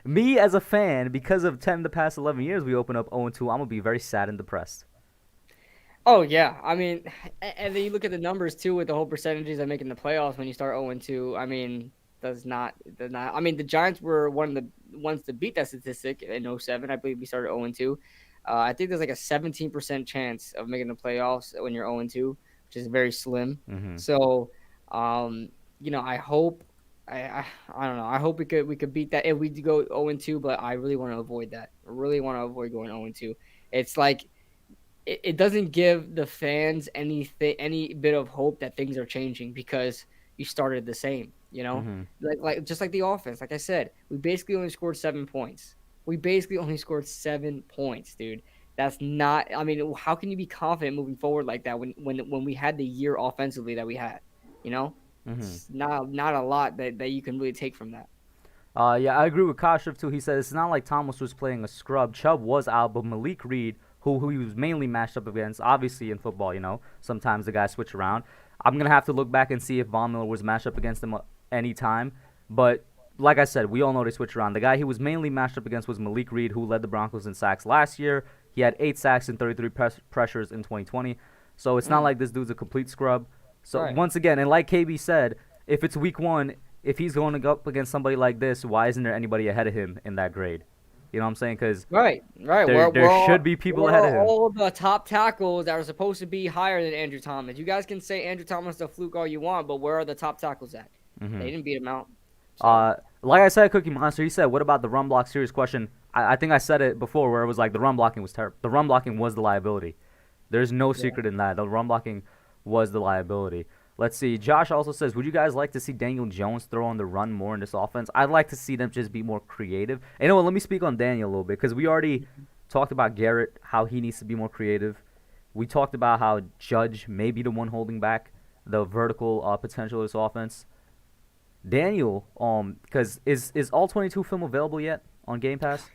A: me as a fan, because of 10 the past 11 years, we open up 0-2. I'm gonna be very sad and depressed.
B: Oh yeah, I mean, and then you look at the numbers too with the whole percentages that make in the playoffs when you start 0-2. I mean, does not. I mean, the Giants were one of the ones to beat that statistic in '07. I believe we started 0-2. I think there's like a 17% chance of making the playoffs when you're 0-2, which is very slim.
A: Hmm.
B: So, um, I hope. I don't know. I hope we could beat that if we do go 0-2, but I really want to avoid that. I really want to avoid going 0-2. It's like it doesn't give the fans any bit of hope that things are changing because you started the same,
A: Hmm.
B: like just like the offense. Like I said, we basically only scored 7 points. We basically only scored 7 points, dude. That's not. I mean, how can you be confident moving forward like that when we had the year offensively that we had? You know,
A: Hmm.
B: it's not a lot that you can really take from that.
A: Yeah, I agree with Kashrif too. He said it's not like Thomas was playing a scrub. Chubb was out, but Malik Reed, who he was mainly matched up against, obviously in football, sometimes the guys switch around. I'm gonna have to look back and see if Von Miller was matched up against him any time. But like I said, we all know they switch around. The guy he was mainly matched up against was Malik Reed, who led the Broncos in sacks last year. He had 8 sacks and 33 pressures in 2020. So it's not
B: Mm,
A: like this dude's a complete scrub. So
B: right.
A: once again, and like KB said, if it's week one, if he's going to go up against somebody like this, why isn't there anybody ahead of him in that grade? You know what I'm saying? Because
B: Right, right.
A: there
B: We're
A: there
B: we're
A: should
B: all
A: be people
B: we're
A: ahead of him.
B: all the top tackles that are supposed to be higher than Andrew Thomas. You guys can say Andrew Thomas is a fluke all you want, but where are the top tackles at?
A: Hmm.
B: They didn't beat him out. So
A: Uh, like I said, Cookie Monster, he said, "What about the run block series question?" I think I said it before, where it was like the run blocking was terrible. The run blocking was the liability. There's no
B: yeah.
A: secret in that. The run blocking was the liability. Let's see. Josh also says, "Would you guys like to see Daniel Jones throw on the run more in this offense?" I'd like to see them just be more creative. And you know what? Let me speak on Daniel a little bit because we already talked about Garrett, how he needs to be more creative. We talked about how Judge may be the one holding back the vertical potential of this offense. Daniel, because is all 22 film available yet on Game Pass?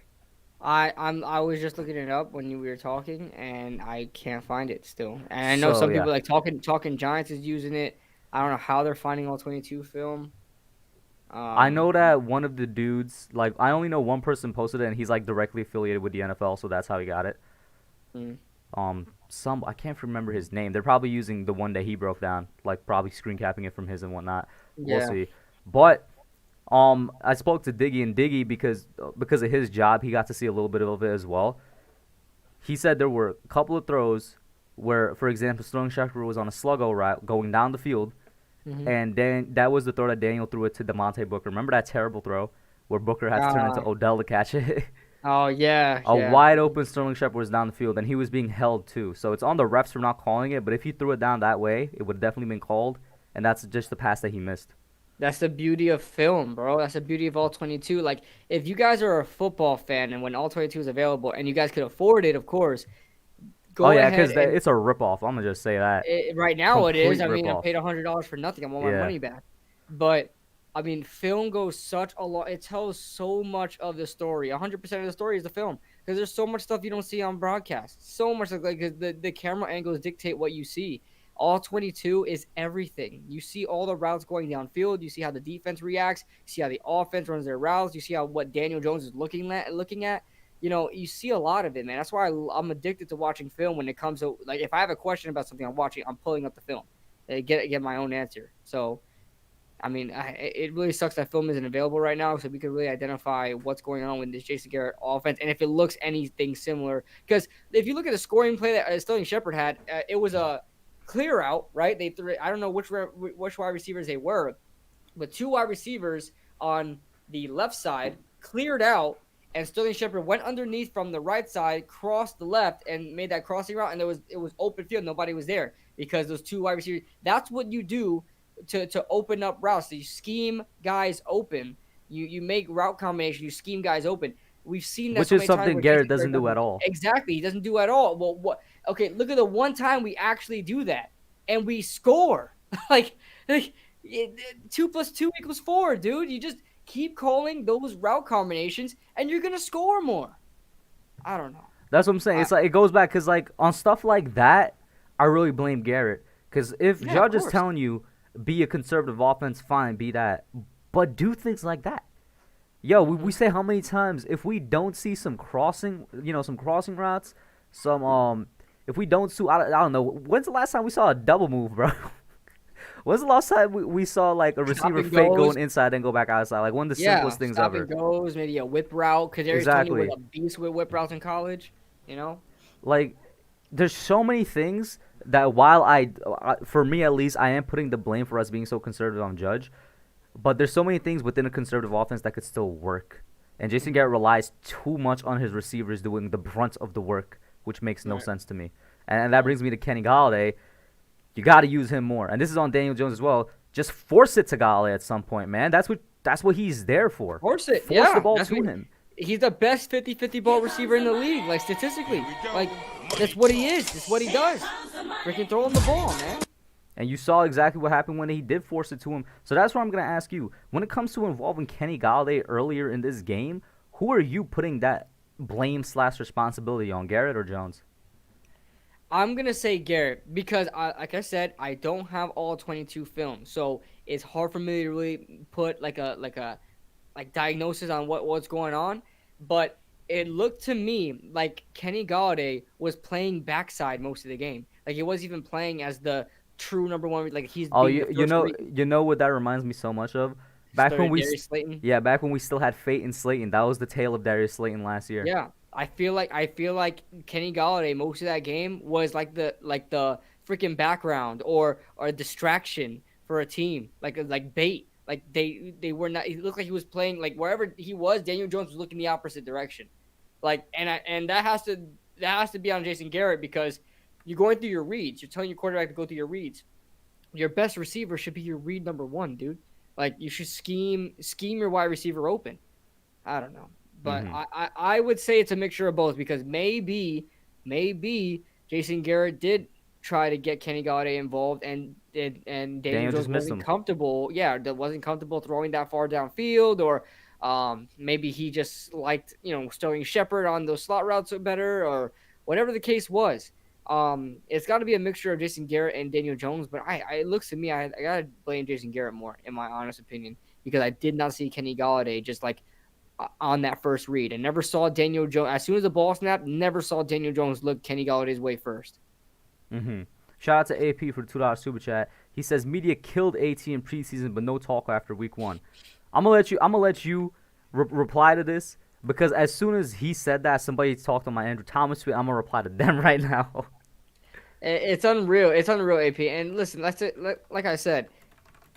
B: I was just looking it up when we were talking, and I can't find it still. And I know
A: So
B: some
A: yeah,
B: people like talking Giants is using it. I don't know how they're finding all 22 film.
A: I know
B: I'm,
A: that one of the dudes, like I only know one person posted it, and he's like directly affiliated with the NFL, so that's how he got it.
B: mm,
A: Some I can't remember his name. They're probably using the one that he broke down, like probably screen capping it from his and whatnot. We'll
B: yeah.
A: see. But I spoke to Diggy, and Diggy because of his job, he got to see a little bit of it as well. He said there were a couple of throws where, for example, Sterling Shepard was on a sluggo route going down the field,
B: Hmm.
A: and then that was the throw that Daniel threw it to Demonte Booker. Remember that terrible throw where Booker had to turn into
B: Uh,
A: Odell to catch it?
B: oh yeah,
A: A
B: yeah.
A: wide open Sterling Shepard was down the field, and he was being held too. So it's on the refs for not calling it, but if he threw it down that way, it would have definitely been called, and that's just the pass that he missed.
B: That's the beauty of film, bro. That's the beauty of all 22. Like, if you guys are a football fan and when all 22 is available and you guys could afford it, of course,
A: Oh
B: go
A: yeah,
B: ahead
A: because
B: and
A: it's a ripoff. I'm gonna just say that.
B: right now it is.
A: Complete
B: I mean, I
A: ripoff.
B: paid $100 for nothing. I want my
A: Yeah.
B: money back. But I mean, film goes such a lot. It tells so much of the story. 100% of the story is the film because there's so much stuff you don't see on broadcast. So much like the camera angles dictate what you see. All 22 is everything. You see all the routes going downfield. You see how the defense reacts. You see how the offense runs their routes. You see how what Daniel Jones is looking at. Looking at. You see a lot of it, man. That's why I'm addicted to watching film. When it comes to like, if I have a question about something I'm watching, I'm pulling up the film, get my own answer. So I mean, it really sucks that film isn't available right now, so we could really identify what's going on with this Jason Garrett offense, and if it looks anything similar. Because if you look at the scoring play that Sterling Shepard had, it was a clear out, right? They threw. I don't know which wide receivers they were, but two wide receivers on the left side cleared out, and Sterling Shepard went underneath from the right side, crossed the left, and made that crossing route, and it was open field. Nobody was there because those two wide receivers. That's what you do to open up routes. So you scheme guys open. You make route combination. You scheme guys open. We've seen that
A: Which
B: so
A: is
B: many times
A: something
B: where
A: Garrett
B: Jason Garrett
A: doesn't do
B: doesn't
A: at all.
B: exactly. He doesn't do at all. Well, what? Okay, look at the one time we actually do that, and we score. like 2 + 2 = 4, dude. You just keep calling those route combinations, and you're gonna score more. I don't know.
A: That's what I'm saying. It's like it goes back because like on stuff like that, I really blame Garrett. Because if
B: Yeah, of
A: Judge is
B: course.
A: telling you be a conservative offense, fine, be that, but do things like that. Yo, we say how many times if we don't see some crossing, some crossing routes, some if we don't see, I don't know. When's the last time we saw a double move, bro? When's the last time we saw like a receiver
B: and
A: fake
B: goes.
A: going inside and go back outside? Like one of the
B: Yeah,
A: simplest things
B: stop
A: ever.
B: and goes, maybe a whip route. Because Tony
A: Exactly.
B: was a beast with whip routes in college. You know.
A: Like there's so many things that while for me at least, I am putting the blame for us being so conservative on Judge, but there's so many things within a conservative offense that could still work. And Jason Garrett relies too much on his receivers doing the brunt of the work, which makes no sense to me. And that brings me to Kenny Galladay. You got to use him more. And this is on Daniel Jones as well. Just force it to Galladay at some point, man. That's what he's there for.
B: Force it.
A: Force
B: Yeah,
A: the ball
B: that's
A: to
B: what-
A: him.
B: He's the best 50-50 ball receiver in the league, like statistically. Like that's what he is. That's what he does. Freaking throw him the ball, man.
A: And you saw exactly what happened when he did force it to him. So that's what I'm going to ask you. When it comes to involving Kenny Galladay earlier in this game, who are you putting that blame/responsibility on, Garrett or Jones?
B: I'm gonna say Garrett because, like I said, I don't have all 22 films, so it's hard for me to really put like diagnosis on what's going on. But it looked to me like Kenny Galladay was playing backside most of the game. Like he wasn't even playing as the true number one. Like he's
A: Oh,
B: being the first
A: you know what that reminds me so much of? Back when
B: Darius Slayton.
A: back when we still had Fate and Slayton. That was the tale of Darius Slayton last year.
B: Yeah, I feel like Kenny Galladay most of that game was like the freaking background or a distraction for a team, like bait. Like they were not. He looked like he was playing like wherever he was. Daniel Jones was looking the opposite direction. Like and that has to be on Jason Garrett because you're going through your reads. You're telling your quarterback to go through your reads. Your best receiver should be your read number one, dude. Like you should scheme your wide receiver open. I don't know. But I would say it's a mixture of both because maybe Jason Garrett did try to get Kenny Galladay involved and Daniel Jones wasn't comfortable. Yeah, that wasn't comfortable throwing that far downfield, or maybe he just liked Sterling Shepard on those slot routes better, or whatever the case was. It's got to be a mixture of Jason Garrett and Daniel Jones, but it looks to me I gotta blame Jason Garrett more, in my honest opinion, because I did not see Kenny Galladay just like on that first read. I never saw Daniel Jones as soon as the ball snapped. Never saw Daniel Jones look Kenny Galladay's way first.
A: Shout out to AP for the $2 super chat. He says media killed AT in preseason, but no talk after week 1. I'm gonna let you reply to this because as soon as he said that, somebody talked on my Andrew Thomas tweet. I'm gonna reply to them right now.
B: It's unreal. It's unreal, AP. And listen, like I said,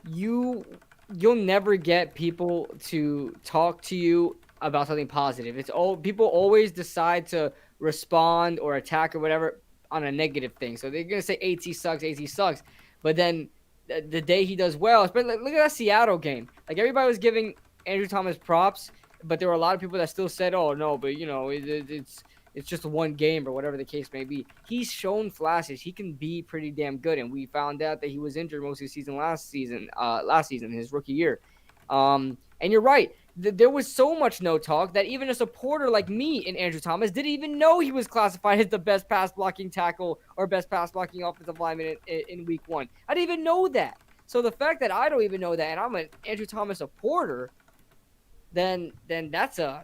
B: you'll never get people to talk to you about something positive. People always decide to respond or attack or whatever on a negative thing. So they're gonna say AT sucks, but then the day he does well, but look at that Seattle game. Like everybody was giving Andrew Thomas props, but there were a lot of people that still said, "Oh no, but it's just one game or whatever the case may be." He's shown flashes. He can be pretty damn good, and we found out that he was injured most of the season last season, his rookie year. And you're right. There was so much no talk that even a supporter like me and Andrew Thomas didn't even know he was classified as the best pass blocking tackle or best pass blocking offensive lineman in week 1. I didn't even know that. So the fact that I don't even know that and I'm an Andrew Thomas supporter, then that's a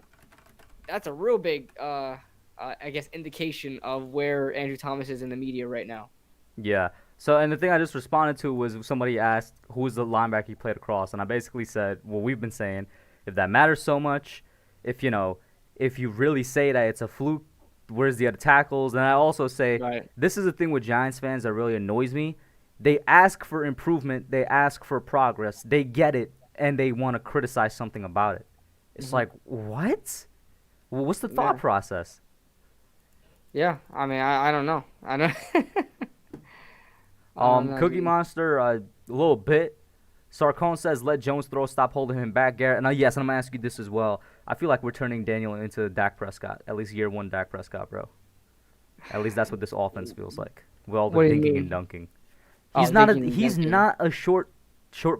B: real big I guess indication of where Andrew Thomas is in the media right now.
A: Yeah. So, and the thing I just responded to was somebody asked who was the linebacker he played across, and I basically said what we've been saying. If that matters so much, if you really say that it's a fluke, where's the other tackles? And I also say This is the thing with Giants fans that really annoys me. They ask for improvement, they ask for progress, they get it, and they want to criticize something about it. It's like, what? What's the thought
B: Yeah.
A: process?
B: Yeah. I mean, I don't know. I don't. I don't know,
A: Cookie
B: dude.
A: Monster, a little bit. Sarcone says, let Jones throw, stop holding him back, Garrett. And yes, and I'm going to ask you this as well. I feel like we're turning Daniel into Dak Prescott, at least year one Dak Prescott, bro. At least that's what this offense feels like, with all the
B: What do you
A: dinking and
B: mean?
A: dunking.
B: Oh, thinking,
A: He's
B: dunking.
A: not a short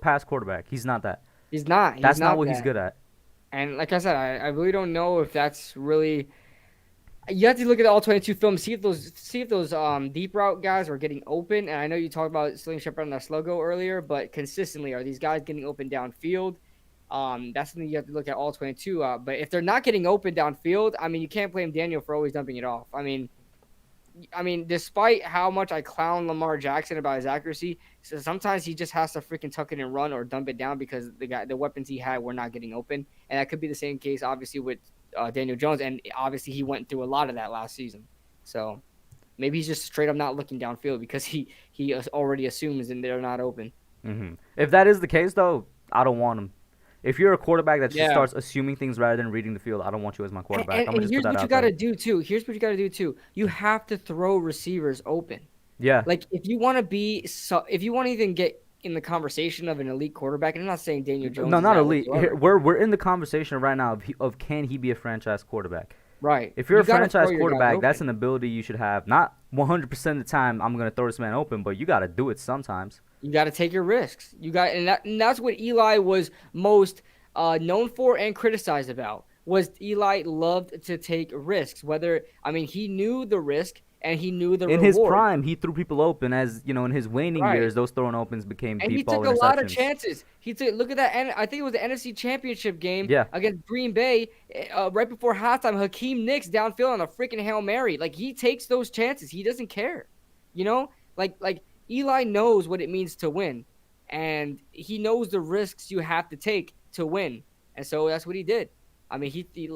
A: pass quarterback. He's not that.
B: He's not. He's
A: That's not
B: not
A: what he's
B: that.
A: good at.
B: And like I said, I really don't know if that's really. You have to look at the all 22 film, see if those deep route guys are getting open. And I know you talked about Sling Shepard and Sluggo earlier, but consistently are these guys getting open downfield? That's something you have to look at all 22. But if they're not getting open downfield, I mean, you can't blame Daniel for always dumping it off. I mean, despite how much I clown Lamar Jackson about his accuracy, so sometimes he just has to freaking tuck it and run or dump it down because the weapons he had were not getting open, and that could be the same case obviously with Daniel Jones, and obviously he went through a lot of that last season. So maybe he's just straight up not looking downfield because he already assumes and they're not open.
A: If that is the case, though, I don't want him. If you're a quarterback that just
B: Yeah.
A: starts assuming things rather than reading the field, I don't want you as my
B: And,
A: quarterback.
B: and,
A: I'm gonna
B: and
A: just put
B: here's
A: that
B: what you
A: out
B: got
A: there.
B: to do too. You have to throw receivers open.
A: Yeah.
B: Like if you want to if you want to even get in the conversation of an elite quarterback, and I'm not saying Daniel Jones
A: No,
B: is
A: not
B: that
A: elite. Here,
B: whatsoever.
A: we're in the conversation right now of can he be a franchise quarterback?
B: Right.
A: If you're
B: You
A: a
B: got to throw
A: franchise
B: your guys
A: quarterback, that's
B: open.
A: an ability you should have. Not 100% of the time I'm gonna throw this man open, but you got to do it sometimes.
B: You got to take your risks. And that's what Eli was most known for and criticized about. Was Eli loved to take risks. He knew the risk and he knew the
A: In his
B: reward.
A: prime, he threw people open. As you know, in his waning
B: Right.
A: years, those throwing opens became
B: And he
A: deep ball
B: took a lot of
A: interceptions.
B: chances. He took look at that. And I think it was the NFC Championship game
A: Yeah.
B: against Green Bay. Right before halftime, Hakeem Nicks downfield on a freaking Hail Mary. Like he takes those chances. He doesn't care. You know, like Eli knows what it means to win, and he knows the risks you have to take to win. And so that's what he did. I mean, dude,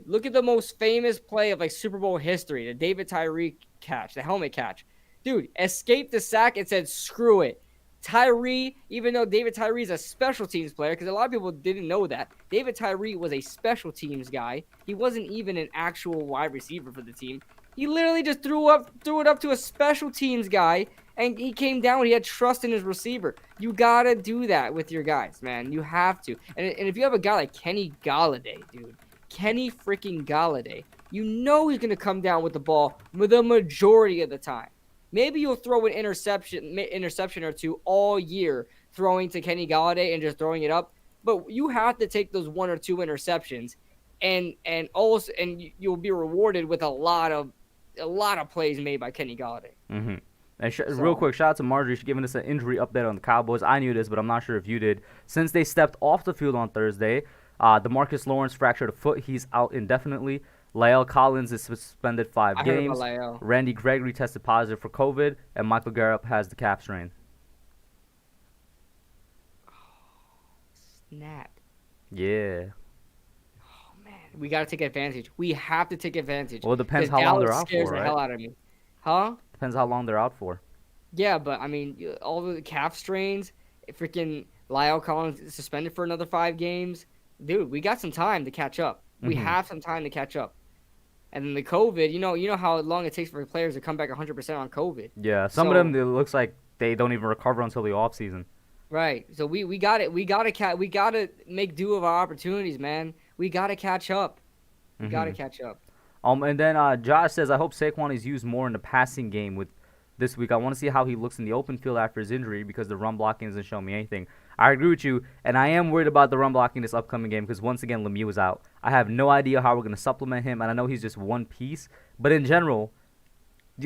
B: look at the most famous play of like Super Bowl history, the David Tyree catch, the helmet catch. Dude, escaped the sack and said, screw it. Tyree, even though David Tyree is a special teams player, because a lot of people didn't know that, David Tyree was a special teams guy. He wasn't even an actual wide receiver for the team. He literally just threw it up to a special teams guy, and he came down. He had trust in his receiver. You gotta do that with your guys, man. You have to. And if you have a guy like Kenny Galladay, dude, Kenny freaking Galladay, you know he's gonna come down with the ball the majority of the time. Maybe you'll throw an interception or two all year throwing to Kenny Galladay and just throwing it up, but you have to take those one or two interceptions, and you'll be rewarded with a lot of plays made by Kenny Galladay.
A: Mm-hmm. And real
B: So
A: quick, shout out to Marjorie for giving us an injury update on the Cowboys. I knew this, but I'm not sure if you did. Since they stepped off the field on Thursday, DeMarcus Lawrence fractured a foot. He's out indefinitely. La'el Collins is suspended 5
B: I heard about
A: games.
B: La'el.
A: Randy Gregory tested positive for COVID, and Michael Gallup has the calf strain.
B: Snap.
A: Yeah.
B: Oh man, we gotta take advantage. We have to take advantage.
A: Well, it depends
B: 'Cause
A: how long they're
B: Dallas
A: out
B: scares
A: for,
B: the
A: right?
B: hell out of me. Huh?
A: Depends how long they're out for.
B: Yeah, but I mean, all the calf strains, freaking Lyle Collins is suspended for another 5 games. Dude, we got some time to catch up. We
A: Mhm.
B: have some time to catch up. And then the COVID, you know how long it takes for players to come back 100% on COVID.
A: Yeah, some of
B: So-
A: them it looks like they don't even recover until the off season.
B: Right. So we got it. We gotta make do of our opportunities, man. We gotta catch up. We gotta catch up.
A: And then Josh says, I hope Saquon is used more in the passing game with this week. I want to see how he looks in the open field after his injury because the run blocking doesn't show me anything. I agree with you, and I am worried about the run blocking this upcoming game because once again Lemieux is out. I have no idea how we're going to supplement him, and I know he's just one piece. But in general,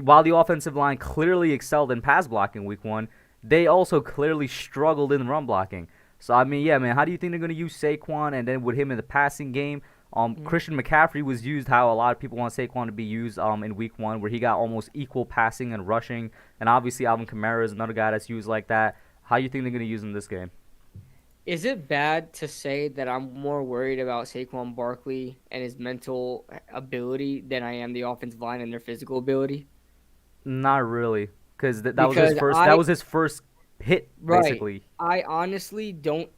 A: while the offensive line clearly excelled in pass blocking week 1, they also clearly struggled in run blocking. So, I mean, yeah, man, how do you think they're going to use Saquon and then with him in the passing game? Christian McCaffrey was used how a lot of people want Saquon to be used in week 1, where he got almost equal passing and rushing. And obviously, Alvin Kamara is another guy that's used like that. How do you think they're going to use him this game?
B: Is it bad to say that I'm more worried about Saquon Barkley and his mental ability than I am the offensive line and their physical ability?
A: Not really, because that was
B: Because
A: his first. That was his first hit,
B: Right.
A: basically.
B: I honestly don't.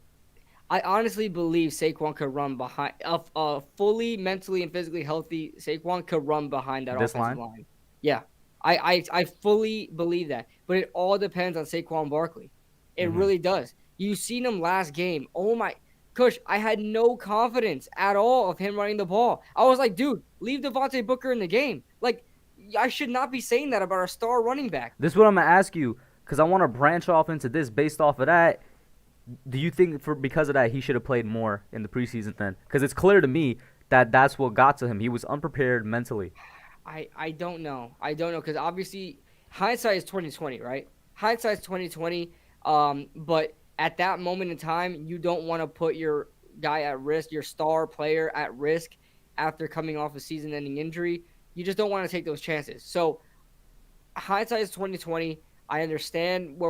B: I honestly believe Saquon could run behind a fully mentally and physically healthy Saquon could run behind that
A: This
B: offensive
A: line?
B: line. Yeah, I fully believe that, but it all depends on Saquon Barkley. It
A: Mm-hmm.
B: really does. You seen him last game. Oh my, Kush, I had no confidence at all of him running the ball. I was like, dude, leave Devontae Booker in the game. Like, I should not be saying that about our star running back.
A: This is what I'm gonna ask you because I want to branch off into this based off of that. Do you think because of that he should have played more in the preseason then? Because it's clear to me that that's what got to him. He was unprepared mentally.
B: I don't know. I don't know because obviously hindsight is 2020, right? Hindsight is 2020. But at that moment in time, you don't want to put your guy at risk, your star player at risk after coming off a season-ending injury. You just don't want to take those chances. So hindsight is 2020. I understand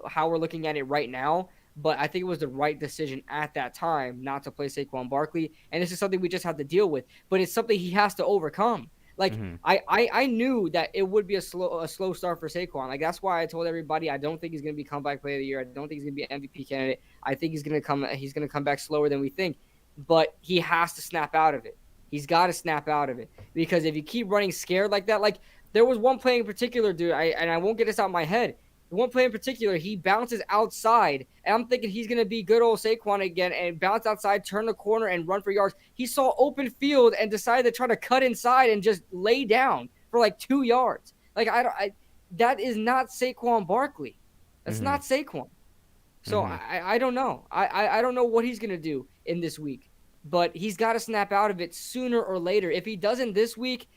B: how we're looking at it right now, but I think it was the right decision at that time not to play Saquon Barkley, and this is something we just have to deal with. But it's something he has to overcome. Like
A: Mm-hmm.
B: I knew that it would be a slow start for Saquon. Like that's why I told everybody I don't think he's going to be comeback player of the year. I don't think he's going to be an MVP candidate. I think he's going to come back slower than we think. But he has to snap out of it. He's got to snap out of it because if you keep running scared like that, like there was one play in particular, dude, and I won't get this out of my head. The one play in particular, he bounces outside, and I'm thinking he's going to be good old Saquon again and bounce outside, turn the corner, and run for yards. He saw open field and decided to try to cut inside and just lay down for like 2 yards. Like, that is not Saquon Barkley. That's
A: Mm-hmm.
B: not Saquon. So
A: Mm-hmm.
B: I don't know. I don't know what he's going to do in this week, but he's got to snap out of it sooner or later. If he doesn't this week,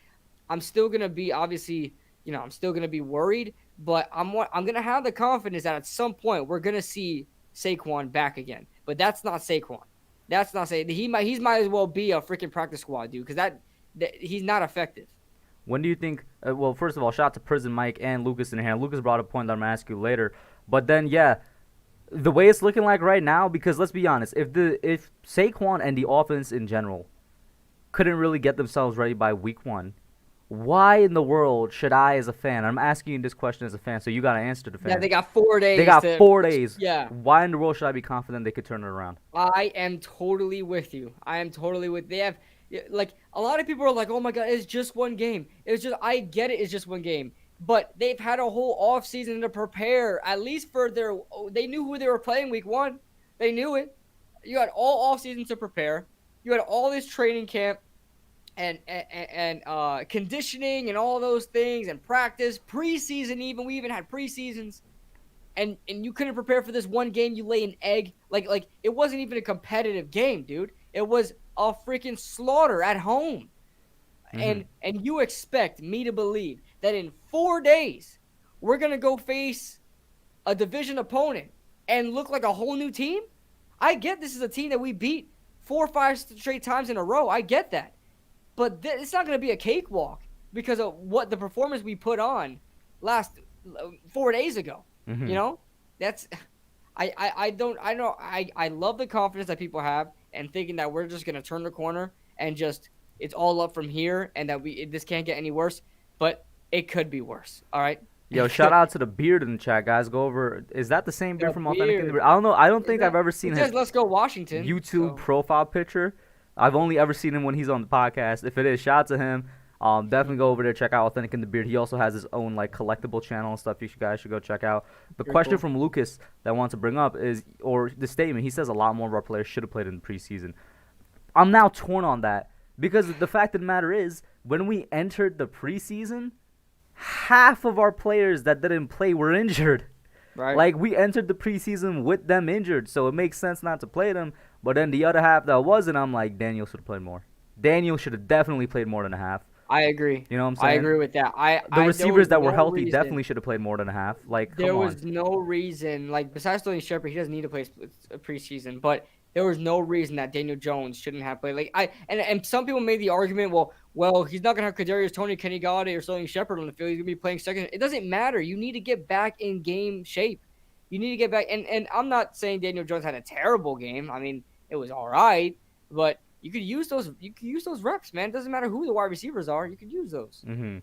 B: I'm still going to be obviously, I'm still going to be worried, but I'm going to have the confidence that at some point we're going to see Saquon back again. But that's not Saquon. That's not Saquon. He might as well be a freaking practice squad dude because that he's not effective.
A: When do you think? Well, first of all, shout out to Prison Mike and Lucas in here. Lucas brought a point that I'm gonna ask you later. But then, yeah, the way it's looking like right now, because let's be honest, if Saquon and the offense in general couldn't really get themselves ready by week 1, why in the world should I, as a fan, I'm asking you this question as a fan, so you got to answer the fan.
B: Yeah, they got 4 days.
A: They got 4 days.
B: Yeah.
A: Why in the world should I be confident they could turn it around?
B: I am totally with you. I am totally with. They have like a lot of people are like, "Oh my god, it's just one game." It's just I get it, it's just one game. But they've had a whole off season to prepare, at least for they knew who they were playing week 1. They knew it. You had all off season to prepare. You had all this training camp and conditioning and all those things and practice, preseason even. We even had preseasons. And you couldn't prepare for this one game. You lay an egg. Like it wasn't even a competitive game, dude. It was a freaking slaughter at home.
A: Mm-hmm.
B: And you expect me to believe that in 4 days we're gonna go face a division opponent and look like a whole new team? I get this is a team that we beat 4 or 5 straight times in a row. I get that, but it's not gonna be a cakewalk because of what the performance we put on last 4 days ago.
A: Mm-hmm.
B: You know, that's I love the confidence that people have and thinking that we're just gonna turn the corner and just it's all up from here and that this can't get any worse, but it could be worse. All right.
A: Yo, shout out to the beard in the chat, guys. Go over. Is that the same beard
B: The
A: from Authentic in the
B: beard.
A: Beard? I don't know. I don't think I've ever
B: It
A: seen
B: says
A: his
B: "Let's go Washington"
A: YouTube
B: so.
A: profile picture. I've only ever seen him when he's on the podcast. If it is, shout out to him. Definitely go over there, check out Authentic in the Beard. He also has his own like collectible channel and stuff. You guys should go check out. The
B: Very
A: question
B: cool.
A: from Lucas that I want to bring up is, or the statement, he says a lot more of our players should have played in the preseason. I'm now torn on that because the fact of the matter is, when we entered the preseason, half of our players that didn't play were injured.
B: Right.
A: Like, we entered the preseason with them injured, so it makes sense not to play them. But then the other half that wasn't, I'm like, Daniel should have played more. Daniel should have definitely played more than a half.
B: I agree.
A: You know what I'm saying?
B: I agree with that.
A: The receivers that were
B: no
A: healthy
B: reason.
A: definitely should have played more than a half. Like,
B: There
A: come on.
B: was no reason, like besides Sterling Shepard, he doesn't need to play a preseason, but there was no reason that Daniel Jones shouldn't have played. Like and some people made the argument, well, he's not gonna have Kadarius Toney, Kenny Golladay, or Sterling Shepard on the field. He's gonna be playing second. It doesn't matter. You need to get back in game shape. You need to get back. And I'm not saying Daniel Jones had a terrible game. I mean, it was all right, but you could use those. You could use those reps, man. It doesn't matter who the wide receivers are. You could use those.
A: Mm-hmm.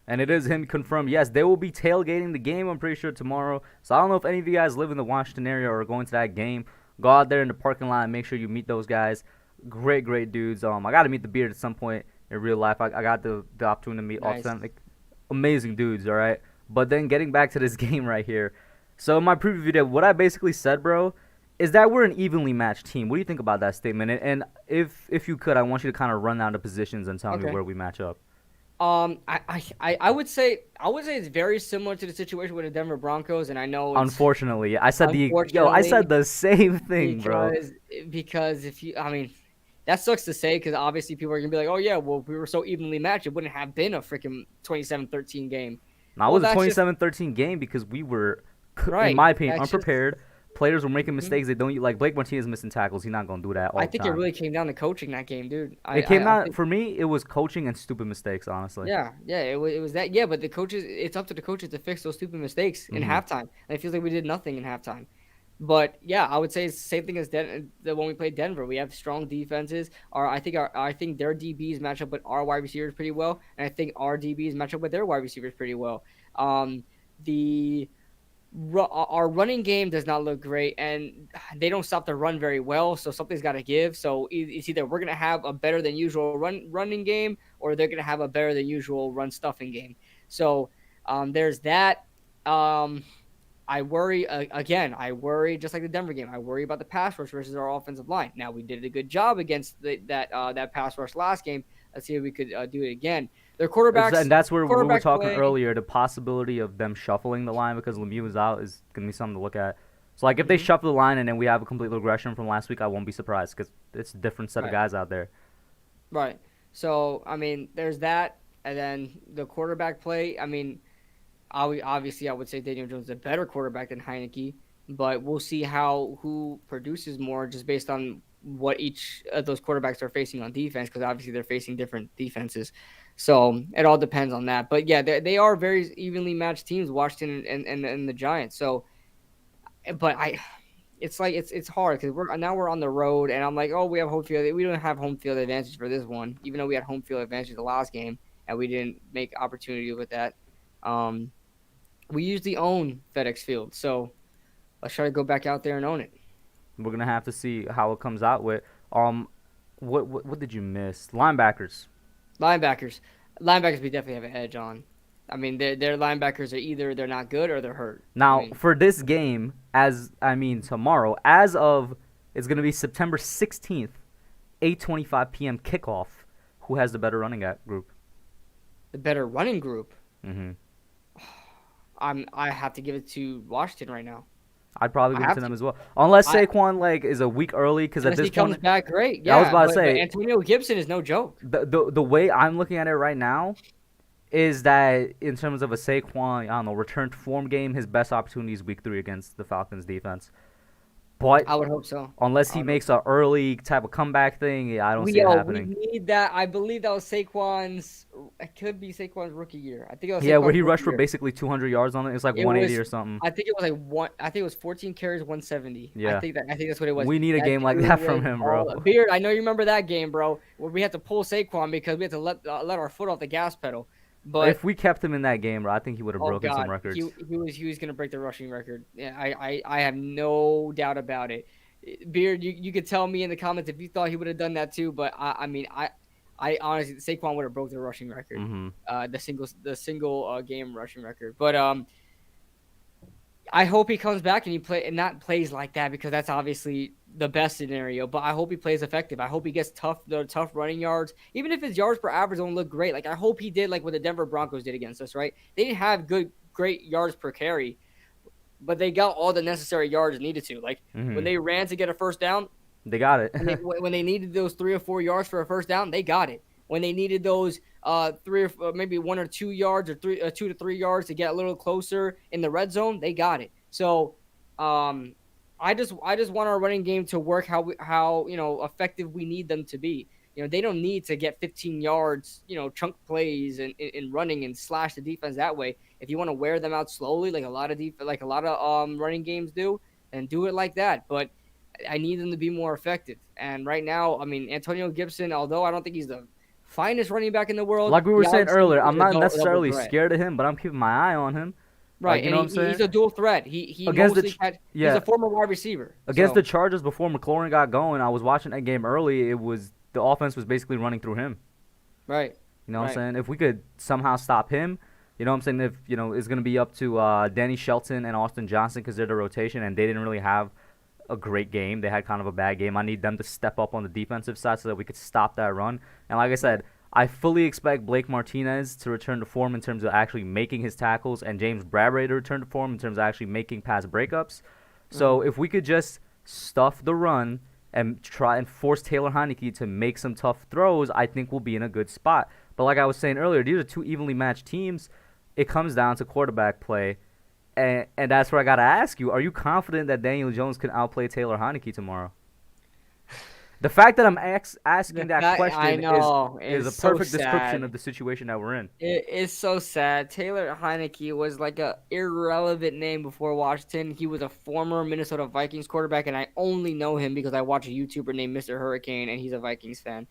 A: And it is him confirmed. Yes, they will be tailgating the game, I'm pretty sure, tomorrow. So I don't know if any of you guys live in the Washington area or are going to that game. Go out there in the parking lot and make sure you meet those guys. Great dudes. I got to meet the Beard at some point in real life. I got the opportunity to meet all of
B: Nice.
A: them. Like, amazing dudes, all right? But then getting back to this game right here. So in my preview video, what I basically said, bro, is that we're an evenly matched team. What do you think about that statement? And if you could, I want you to kind of run down the positions and tell me
B: Okay.
A: where we match up.
B: I would say it's very similar to the situation with the Denver Broncos, and I know it's
A: Unfortunately, I said
B: unfortunately
A: the same thing, bro.
B: because if you, I mean, that sucks to say because obviously people are gonna be like, oh yeah, well if we were so evenly matched, it wouldn't have been a freaking 27-13 game.
A: Now, it
B: Well,
A: was a
B: that's just
A: 27-13 game because we were, in
B: right.
A: my opinion,
B: That's just
A: unprepared. Players were making
B: Mhm.
A: mistakes. They don't like Blake Martinez missing tackles. He's not gonna do that all
B: I
A: the
B: think it
A: time.
B: really came down to coaching that game, dude.
A: It came
B: I
A: out
B: think
A: for me. It was coaching and stupid mistakes, honestly.
B: yeah, it was that. Yeah, but the coaches, it's up to the coaches to fix those stupid mistakes in
A: Hmm.
B: halftime. And it feels like we did nothing in halftime. But yeah, I would say it's the same thing as when we played Denver. We have strong defenses. I think their DBs match up with our wide receivers pretty well, and I think our DBs match up with their wide receivers pretty well. The our running game does not look great, and they don't stop the run very well. So something's got to give. So it's either we're gonna have a better than usual running game, or they're gonna have a better than usual run stuffing game. So there's that. Um, I worry again. I worry just like the Denver game. I worry about the pass rush versus our offensive line. Now we did a good job against that pass rush last game. Let's see if we could do it again. Their
A: And that's where we were
B: quarterback
A: talking
B: play.
A: earlier. The possibility of them shuffling the line because Lemieux is out is gonna be something to look at. So like if they
B: Mhm.
A: shuffle the line and then we have a complete regression from last week, I won't be surprised because it's a different set of
B: Right.
A: guys out there.
B: Right. So I mean, there's that, and then the quarterback play. I mean, obviously I would say Daniel Jones is a better quarterback than Heineke, but we'll see who produces more just based on what each of those quarterbacks are facing on defense, because obviously they're facing different defenses. So it all depends on that. But yeah, they are very evenly matched teams, Washington and the Giants. So, but it's like it's hard because we're on the road, and I'm like, oh, we have home field. We don't have home field advantage for this one, even though we had home field advantage the last game, and we didn't make opportunity with that. Um, we usually own FedEx Field, so let's try to go back out there and own it.
A: We're gonna have to see how it comes out with. What did you miss? Linebackers.
B: Linebackers, linebackers, we definitely have an edge on. I mean, their linebackers are either they're not good or they're hurt. I
A: Now,
B: mean,
A: for this game, tomorrow, as of it's gonna be September 16th, 8:25 p.m. kickoff. Who has the better running group?
B: the better running group.
A: Hmm.
B: I have to give it to Washington right now.
A: I'd probably
B: I
A: give it
B: have
A: to them
B: to.
A: as well, unless
B: I
A: Saquon like is a week early. Because at
B: Unless
A: this
B: he comes
A: point,
B: back, great.
A: I was
B: Yeah,
A: about to
B: but
A: say
B: Antonio Gibson is no joke.
A: the way I'm looking at it right now is that in terms of a Saquon, I don't know, return to form game, his best opportunity is week 3 against the Falcons defense. But
B: I would hope so.
A: unless
B: I
A: he
B: would hope
A: makes a early type of comeback thing, yeah, I don't see it
B: we
A: happening.
B: need that. I believe that was Saquon's. It could be Saquon's rookie year. I think it was
A: Yeah, where
B: Saquon's
A: he
B: rookie
A: rushed for
B: year.
A: basically 200 yards on it. It's like
B: It
A: 180
B: was.
A: or something.
B: I think it was like one. I think it was 14 carries, 170.
A: Yeah,
B: I think that's what it was.
A: we need a
B: That
A: game like
B: dude
A: that from
B: was
A: him,
B: all
A: bro.
B: Beard. I know you remember that game, bro, where we had to pull Saquon because we had to let our foot off the gas pedal. But
A: If we kept him in that game, bro, I think he would have
B: oh
A: broken some
B: God,
A: records.
B: he was gonna break the rushing record. Yeah, I have no doubt about it. Beard, you could tell me in the comments if you thought he would have done that too. But I mean I honestly Saquon would have broke the rushing record,
A: Hmm.
B: the single game rushing record. But I hope he comes back and not plays like that, because that's obviously the best scenario. But I hope he plays effective. I hope he gets the tough running yards, even if his yards per average don't look great. Like I hope he did like what the Denver Broncos did against us. Right? They didn't have great yards per carry, but they got all the necessary yards needed to. Like when
A: Hmm.
B: they ran to get a first down,
A: They got it.
B: when they needed those 3 or 4 yards for a first down, they got it. When they needed those maybe 1 or 2 yards or 2 to 3 yards to get a little closer in the red zone, they got it. So I just want our running game to work how effective we need them to be. They don't need to get 15 yards, chunk plays and running and slash the defense that way. If you want to wear them out slowly, like a lot of running games do, then do it like that. But I need them to be more effective. And right now, I mean, Antonio Gibson, although I don't think he's the finest running back in the world,
A: Like we were
B: he
A: saying
B: obviously
A: earlier,
B: is
A: I'm
B: a
A: not
B: double
A: necessarily
B: threat.
A: scared of him, but I'm keeping my eye on him.
B: Right,
A: You
B: and
A: know what I'm
B: he's
A: saying?
B: a dual threat. He
A: Against the
B: mostly he's
A: yeah,
B: a former wide receiver.
A: against
B: So
A: the Chargers before McLaurin got going, I was watching that game early. It was the offense was basically running through him.
B: right,
A: You know what I'm
B: right.
A: saying? If we could somehow stop him, you know what I'm saying? If it's gonna be up to Danny Shelton and Austin Johnson because they're the rotation and they didn't really have a great game. They had kind of a bad game. I need them to step up on the defensive side so that we could stop that run. And like I said, I fully expect Blake Martinez to return to form in terms of actually making his tackles and James Bradbury to return to form in terms of actually making pass breakups. So if we could just stuff the run and try and force Taylor Heineke to make some tough throws, I think we'll be in a good spot. But like I was saying earlier, these are two evenly matched teams. It comes down to quarterback play. And that's where I got to ask you, are you confident that Daniel Jones can outplay Taylor Heineke tomorrow? The fact that I'm asking that
B: I
A: question
B: know
A: is a
B: it's so
A: perfect description of
B: sad.
A: the situation that we're in.
B: It is so sad. Taylor Heineke was like a irrelevant name before Washington. He was a former Minnesota Vikings quarterback, and I only know him because I watch a YouTuber named Mr. Hurricane, and he's a Vikings fan.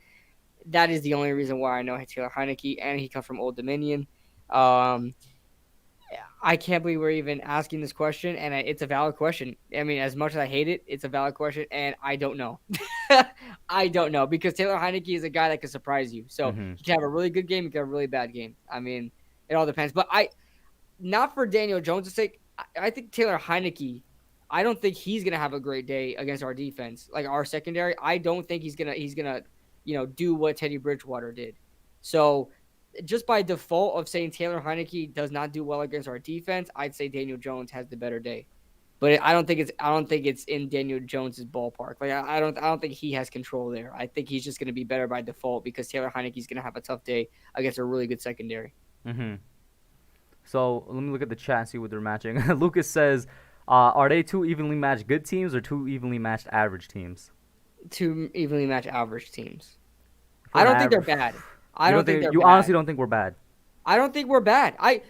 B: That is the only reason why I know Taylor Heineke, and he comes from Old Dominion. Um, I can't believe we're even asking this question, and it's a valid question. I mean, as much as I hate it, it's a valid question, and I don't know. I don't know because Taylor Heineke is a guy that can surprise you. So
A: Hmm.
B: he can have a really good game, he can have a really bad game. I mean, it all depends. But not for Daniel Jones' sake. I think Taylor Heineke. I don't think he's gonna have a great day against our defense, like our secondary. I don't think he's gonna do what Teddy Bridgewater did. So just by default of saying Taylor Heineke does not do well against our defense, I'd say Daniel Jones has the better day. But I don't think it's in Daniel Jones's ballpark. Like I don't think he has control there. I think he's just going to be better by default because Taylor Heineke's going to have a tough day against a really good secondary.
A: Hmm. So let me look at the chat and see what they're matching. Lucas says, are they two evenly matched good teams or two evenly matched average teams?
B: Two evenly matched average teams.
A: If we're
B: I
A: an
B: don't think they're
A: average,
B: bad. I
A: you
B: don't
A: don't
B: think
A: think
B: they're
A: you honestly
B: bad.
A: don't think we're bad.
B: I don't think we're bad. I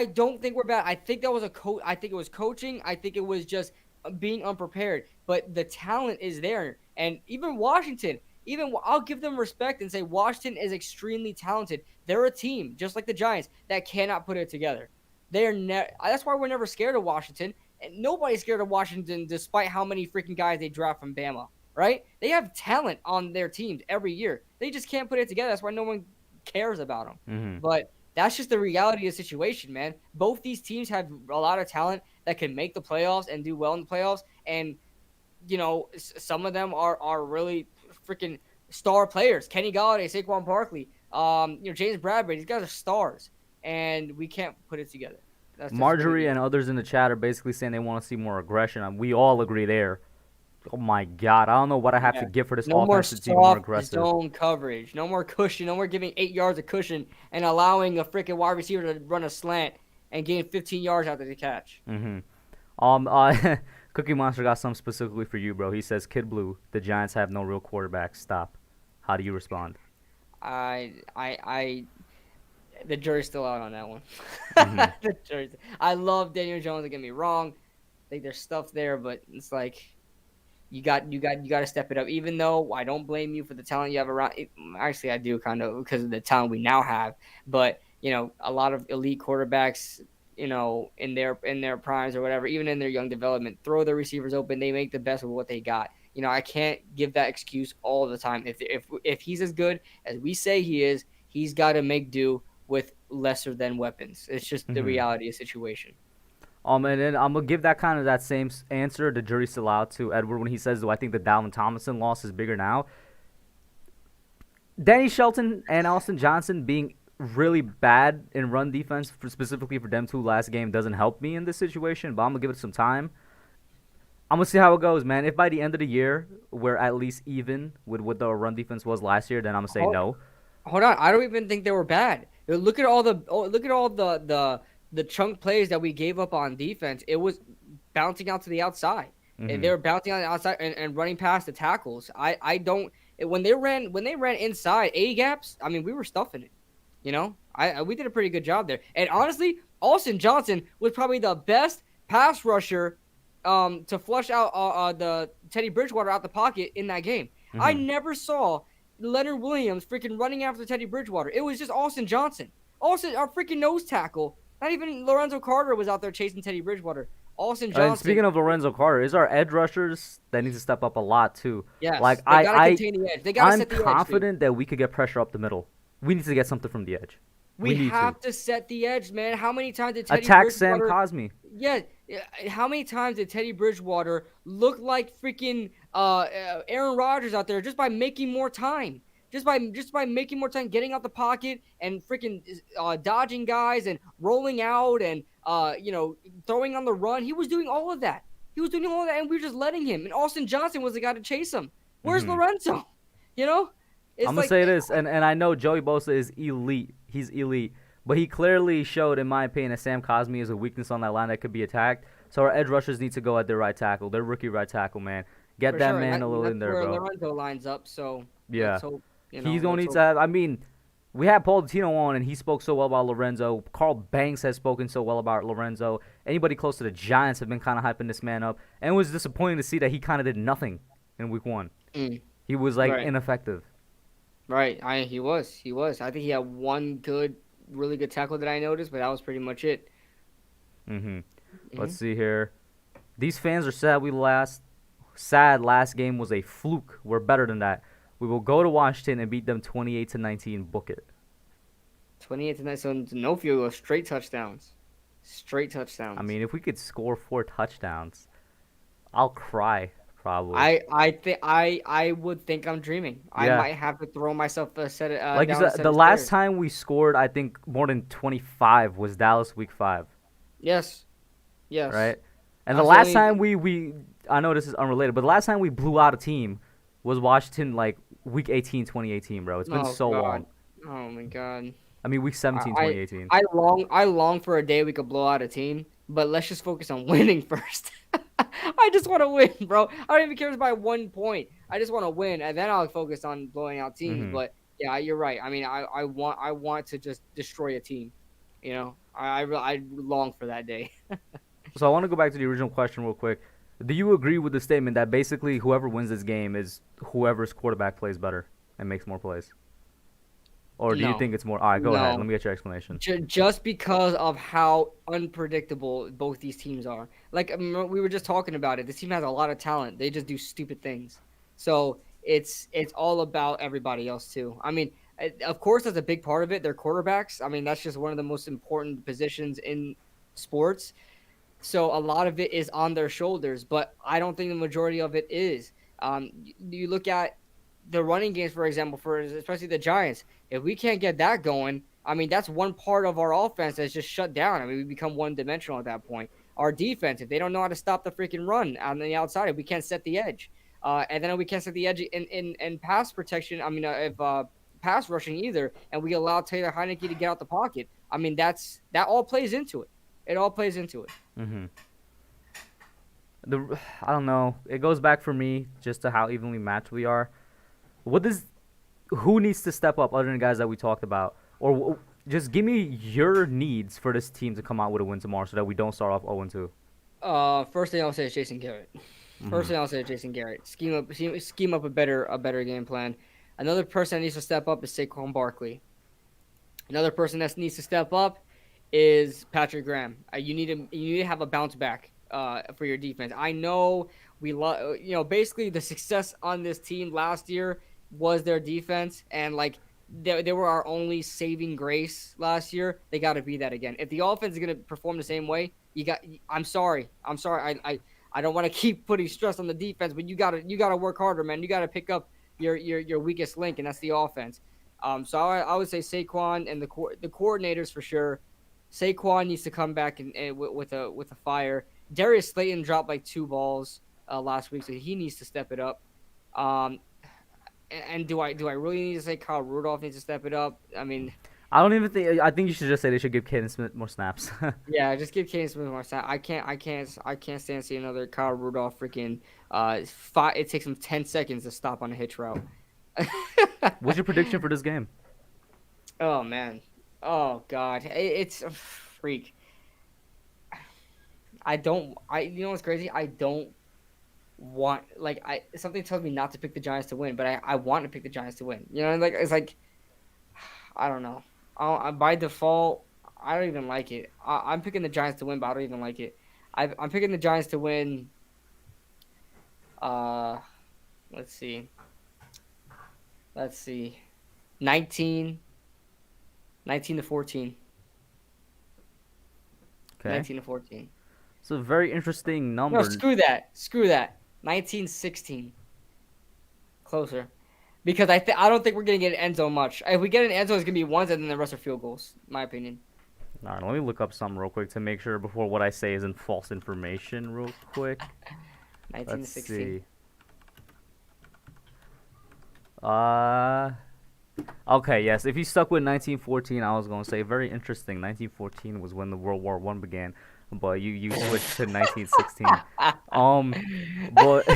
B: don't think we're bad. I think that was I think it was coaching. I think it was just being unprepared. But the talent is there, and even Washington. Even I'll give them respect and say Washington is extremely talented. They're a team just like the Giants that cannot put it together. That's why we're never scared of Washington, and nobody's scared of Washington despite how many freaking guys they draft from Bama. Right? They have talent on their teams every year. They just can't put it together. That's why no one cares about them.
A: Hmm.
B: But that's just the reality of the situation, man. Both these teams have a lot of talent that can make the playoffs and do well in the playoffs. And, some of them are really freaking star players. Kenny Galladay, Saquon Barkley, James Bradbury. These guys are stars. And we can't put it together. That's just what it
A: Marjorie
B: is.
A: and others in the chat are basically saying they want to see more aggression. We all agree there. Oh my God, I don't know what I have to
B: Yeah.
A: give for this
B: No more
A: offense to be more
B: soft
A: aggressive.
B: zone coverage. No more cushion. No more giving 8 yards of cushion and allowing a freaking wide receiver to run a slant and gain 15 yards after the catch.
A: Hmm. Cookie Monster got something specifically for you, bro. He says, Kidblue, the Giants have no real quarterback. Stop. How do you respond?
B: I the jury's still out on that one.
A: Hmm.
B: I love Daniel Jones. Don't get me wrong. I think there's stuff there, but it's like you got to step it up. Even though I don't blame you for the talent you have around. Actually, I do kind of because of the talent we now have. But a lot of elite quarterbacks, in their primes or whatever, even in their young development, throw their receivers open. They make the best of what they got. I can't give that excuse all the time. If he's as good as we say he is, he's got to make do with lesser than weapons. It's just the
A: Hmm.
B: reality of the situation.
A: And then I'm gonna give that kind of that same answer. The jury's still out to Edward when he says, "Do I think the Dalvin Tomlinson loss is bigger now?" Danny Shelton and Austin Johnson being really bad in run defense, specifically for them two last game, doesn't help me in this situation. But I'm gonna give it some time. I'm gonna see how it goes, man. If by the end of the year we're at least even with what the run defense was last year, then I'm gonna say
B: Hold,
A: no.
B: hold on, I don't even think they were bad. Look at all the chunk plays that we gave up on defense. It was bouncing out to the outside, and
A: Hmm.
B: they were bouncing on the outside and running past the tackles. I don't when they ran inside A gaps. I mean, we were stuffing it. We did a pretty good job there. And honestly, Austin Johnson was probably the best pass rusher to flush out the Teddy Bridgewater out the pocket in that game. I
A: Hmm.
B: never saw Leonard Williams freaking running after Teddy Bridgewater. It was just Austin Johnson. Austin, our freaking nose tackle, Not even Lorenzo Carter was out there chasing Teddy Bridgewater. Austin
A: And
B: Johnson.
A: speaking of Lorenzo Carter, is our edge rushers that need to step up a lot too. Like
B: Yes, they gotta contain the edge. They gotta
A: I'm
B: set the edge, dude.
A: confident that we could get pressure up the middle. We need to get something from the edge. We
B: We
A: need to
B: have to set the edge, man. How many times did Teddy
A: attack Sam
B: Bridgewater?
A: Cosmi.
B: Yeah, how many times did Teddy Bridgewater look like freaking Aaron Rodgers out there just by making more time? Just by making more time, getting out the pocket and freaking dodging guys and rolling out and throwing on the run. He was doing all of that. He was doing all of that, and we were just letting him. And Austin Johnson was the guy to chase him. Where's
A: Hmm.
B: Lorenzo? You know, it's
A: I'm gonna
B: like
A: say this, and I know Joey Bosa is elite. He's elite, but he clearly showed, in my opinion, that Sam Cosmi is a weakness on that line that could be attacked. So our edge rushers need to go at their right tackle, their rookie right tackle, man. Get
B: for
A: that
B: sure.
A: man a little
B: That's
A: in there,
B: where
A: bro.
B: Lorenzo lines up. So
A: Yeah,
B: let's hope.
A: he's gonna
B: Let's
A: need
B: hope.
A: to have. I mean, we had Paul Dottino on, and he spoke so well about Lorenzo. Carl Banks has spoken so well about Lorenzo. Anybody close to the Giants have been kind of hyping this man up, and it was disappointing to see that he kind of did nothing in Week 1.
B: Mm,
A: He was like
B: right.
A: ineffective.
B: Right. He was. I think he had one really good tackle that I noticed, but that was pretty much it.
A: Hmm. Let's
B: Mhm.
A: see here. These fans are sad we lost. Sad last game was a fluke. We're better than that. We will go to Washington and beat them 28-19. Book it.
B: 28 to 9. So no field goals, straight touchdowns. Straight touchdowns.
A: I mean, if we could score 4 touchdowns, I'll cry probably.
B: I would think I'm dreaming. I
A: Yeah.
B: might have to throw myself a set
A: Like you
B: down a
A: said,
B: set
A: the
B: of
A: last
B: stairs.
A: time we scored, I think more than 25 was Dallas Week 5,
B: Yes. Yes.
A: right? And the
B: That's
A: last
B: only-
A: time we I know this is unrelated, but the last time we blew out a team was Washington, like Week 18, 2018, bro. It's been
B: Oh,
A: so
B: God.
A: long.
B: Oh my God.
A: I mean, Week 17,
B: I
A: 2018.
B: I long for a day we could blow out a team, but let's just focus on winning first. I just want to win, bro. I don't even care if it's by 1 point. I just want to win, and then I'll focus on blowing out teams.
A: Mhm.
B: But yeah, you're right. I mean, I want to just destroy a team. I long for that day.
A: So I want to go back to the original question real quick. Do you agree with the statement that basically whoever wins this game is whoever's quarterback plays better and makes more plays? Or do you
B: No.
A: think it's more? All right, go ahead.
B: No.
A: Let me get your explanation.
B: Just because of how unpredictable both these teams are. Like we were just talking about it. This team has a lot of talent. They just do stupid things. So it's all about everybody else too. I mean, of course, that's a big part of it. They're quarterbacks. I mean, that's just one of the most important positions in sports. So a lot of it is on their shoulders, but I don't think the majority of it is. You look at the running games, for example, for especially the Giants. If we can't get that going, I mean, that's one part of our offense that's just shut down. I mean, we become one-dimensional at that point. Our defense, if they don't know how to stop the freaking run on the outside, if we can't set the edge, and then we can't set the edge in pass protection. I mean, if pass rushing either, and we allow Taylor Heineke to get out the pocket. I mean, that all plays into it. It all plays into it.
A: Mm-hmm. I don't know. It goes back for me just to how evenly matched we are. Who needs to step up other than the guys that we talked about? Or just give me your needs for this team to come out with a win tomorrow so that we don't start off 0-2.
B: First thing I'll say is Jason Garrett. First thing I'll say is Jason Garrett. Scheme up a better game plan. Another person that needs to step up is Saquon Barkley. Another person that needs to step up is Patrick Graham. You need to have a bounce back for your defense. I know basically the success on this team last year was their defense, and like they were our only saving grace last year. They got to be that again. If the offense is going to perform the same way, I'm sorry. I don't want to keep putting stress on the defense, but you got to work harder, man. You got to pick up your weakest link, and that's the offense. So I would say Saquon and the coordinators for sure. Saquon needs to come back and with a fire. Darius Slayton dropped like 2 balls last week, so he needs to step it up. And do I really need to say Kyle Rudolph needs to step it up? I mean,
A: I don't even think. I think you should just say they should give Caden Smith more snaps.
B: yeah, just give Caden Smith more snaps. I can't stand seeing another Kyle Rudolph freaking. It takes him 10 seconds to stop on a hitch route.
A: What's your prediction for this game?
B: Oh man, oh god, it's a freak. You know what's crazy? I don't want something tells me not to pick the Giants to win, but I want to pick the Giants to win. You know, like it's like I don't know. By default, I don't even like it. I'm picking the Giants to win, but I don't even like it. I'm picking the Giants to win. Uh, let's see. Let's see. 19, 19 to 14.
A: Okay.
B: 19 to 14.
A: It's a very interesting
B: No,
A: number.
B: screw that. Screw that. 19-16. Closer. Because I don't think we're going to get an end zone much. If we get an end zone, it's going to be ones and then the rest are field goals, in my opinion.
A: All right, let me look up something real quick to make sure before what I say isn't false information real quick.
B: 19
A: Let's
B: to 16.
A: see. Okay, yes. If you stuck with 1914, I was gonna say very interesting. 1914 was when the World War I began, but you switched to 1916. But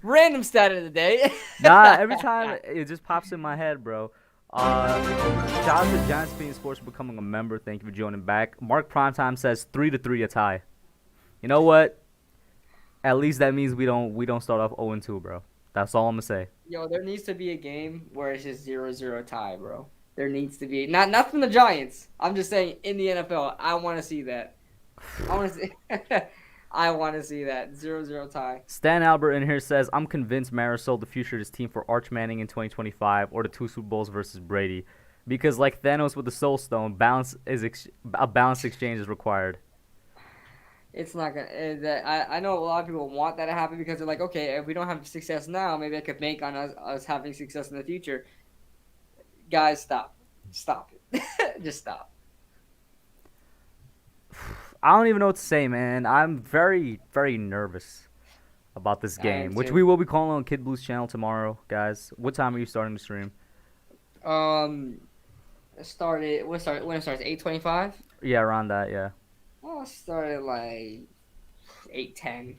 B: Random stat of the day.
A: nah, every time it just pops in my head, bro. Shout out to Giants Being Sports for becoming a member. Thank you for joining back. Mark Primetime says 3-3 a tie. You know what? At least that means we don't start off 0-2, bro. That's all I'm gonna say.
B: Yo, there needs to be a game where it's just 0-0 tie, bro. There needs to be not from the Giants. I'm just saying in the NFL, I want to see that. I want to see. I want to see that 0-0 tie.
A: Stan Albert in here says, I'm convinced Maris sold the future of his team for Arch Manning in 2025 or the 2 Super Bowls versus Brady. Because like Thanos with the Soul Stone, a balanced exchange is required.
B: It's not gonna. I know a lot of people want that to happen because they're like, okay, if we don't have success now, maybe I could bank on us having success in the future. Guys, stop it, just stop.
A: I don't even know what to say, man. I'm very, very nervous about this game, which
B: too.
A: we will be calling on Kidblue's channel tomorrow, guys. What time are you starting the stream?
B: It started. When it starts 8:25.
A: Yeah, around that, yeah.
B: Well, it started like 8:10.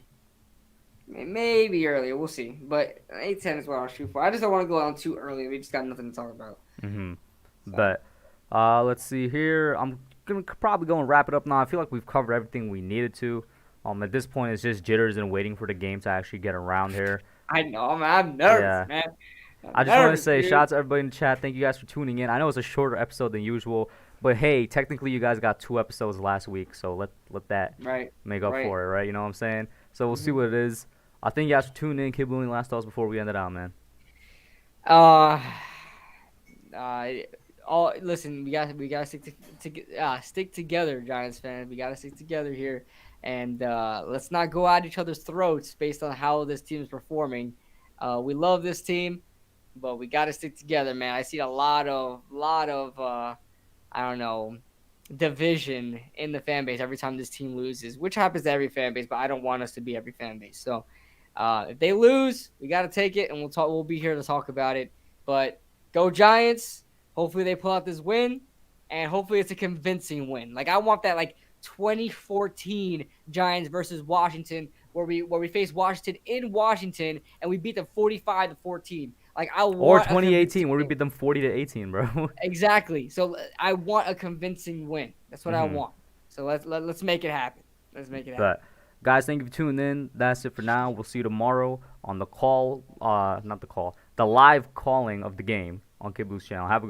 B: Maybe earlier. We'll see. But 8:10 is what I'll shoot for. I just don't want to go on too early. We just got nothing to talk about.
A: Mm-hmm.
B: So.
A: But let's see here. I'm gonna probably go and wrap it up now. I feel like we've covered everything we needed to. At this point, it's just jitters and waiting for the game to actually get around here.
B: I know, I'm nervous,
A: Yeah.
B: man.
A: I just want to say, shout out to everybody in the chat. Thank you guys for tuning in. I know it's a shorter episode than usual, but hey, technically you guys got 2 episodes last week, so let that make up for it, right? You know what I'm saying? So we'll see what it is. I thank you guys for tuning in. Kidblue, any last thoughts before we end it out, man?
B: Listen, we gotta stick together, Giants fans. We gotta stick together here, and let's not go at each other's throats based on how this team is performing. We love this team, but we gotta stick together, man. I see a lot of I don't know, division in the fan base every time this team loses, which happens to every fan base, but I don't want us to be every fan base. So if they lose, we got to take it, and we'll be here to talk about it. But go Giants. Hopefully they pull out this win, and hopefully it's a convincing win. Like I want that 2014 Giants versus Washington where we face Washington in Washington and we beat them 45-14. Like I want.
A: Or 2018 where we beat them 40-18, bro.
B: Exactly. So I want a convincing win. That's what I want. So let's make it happen. Let's make it happen.
A: But guys, thank you for tuning in. That's it for now. We'll see you tomorrow on the call. Not the call. The live calling of the game on Kidblue's channel. Have a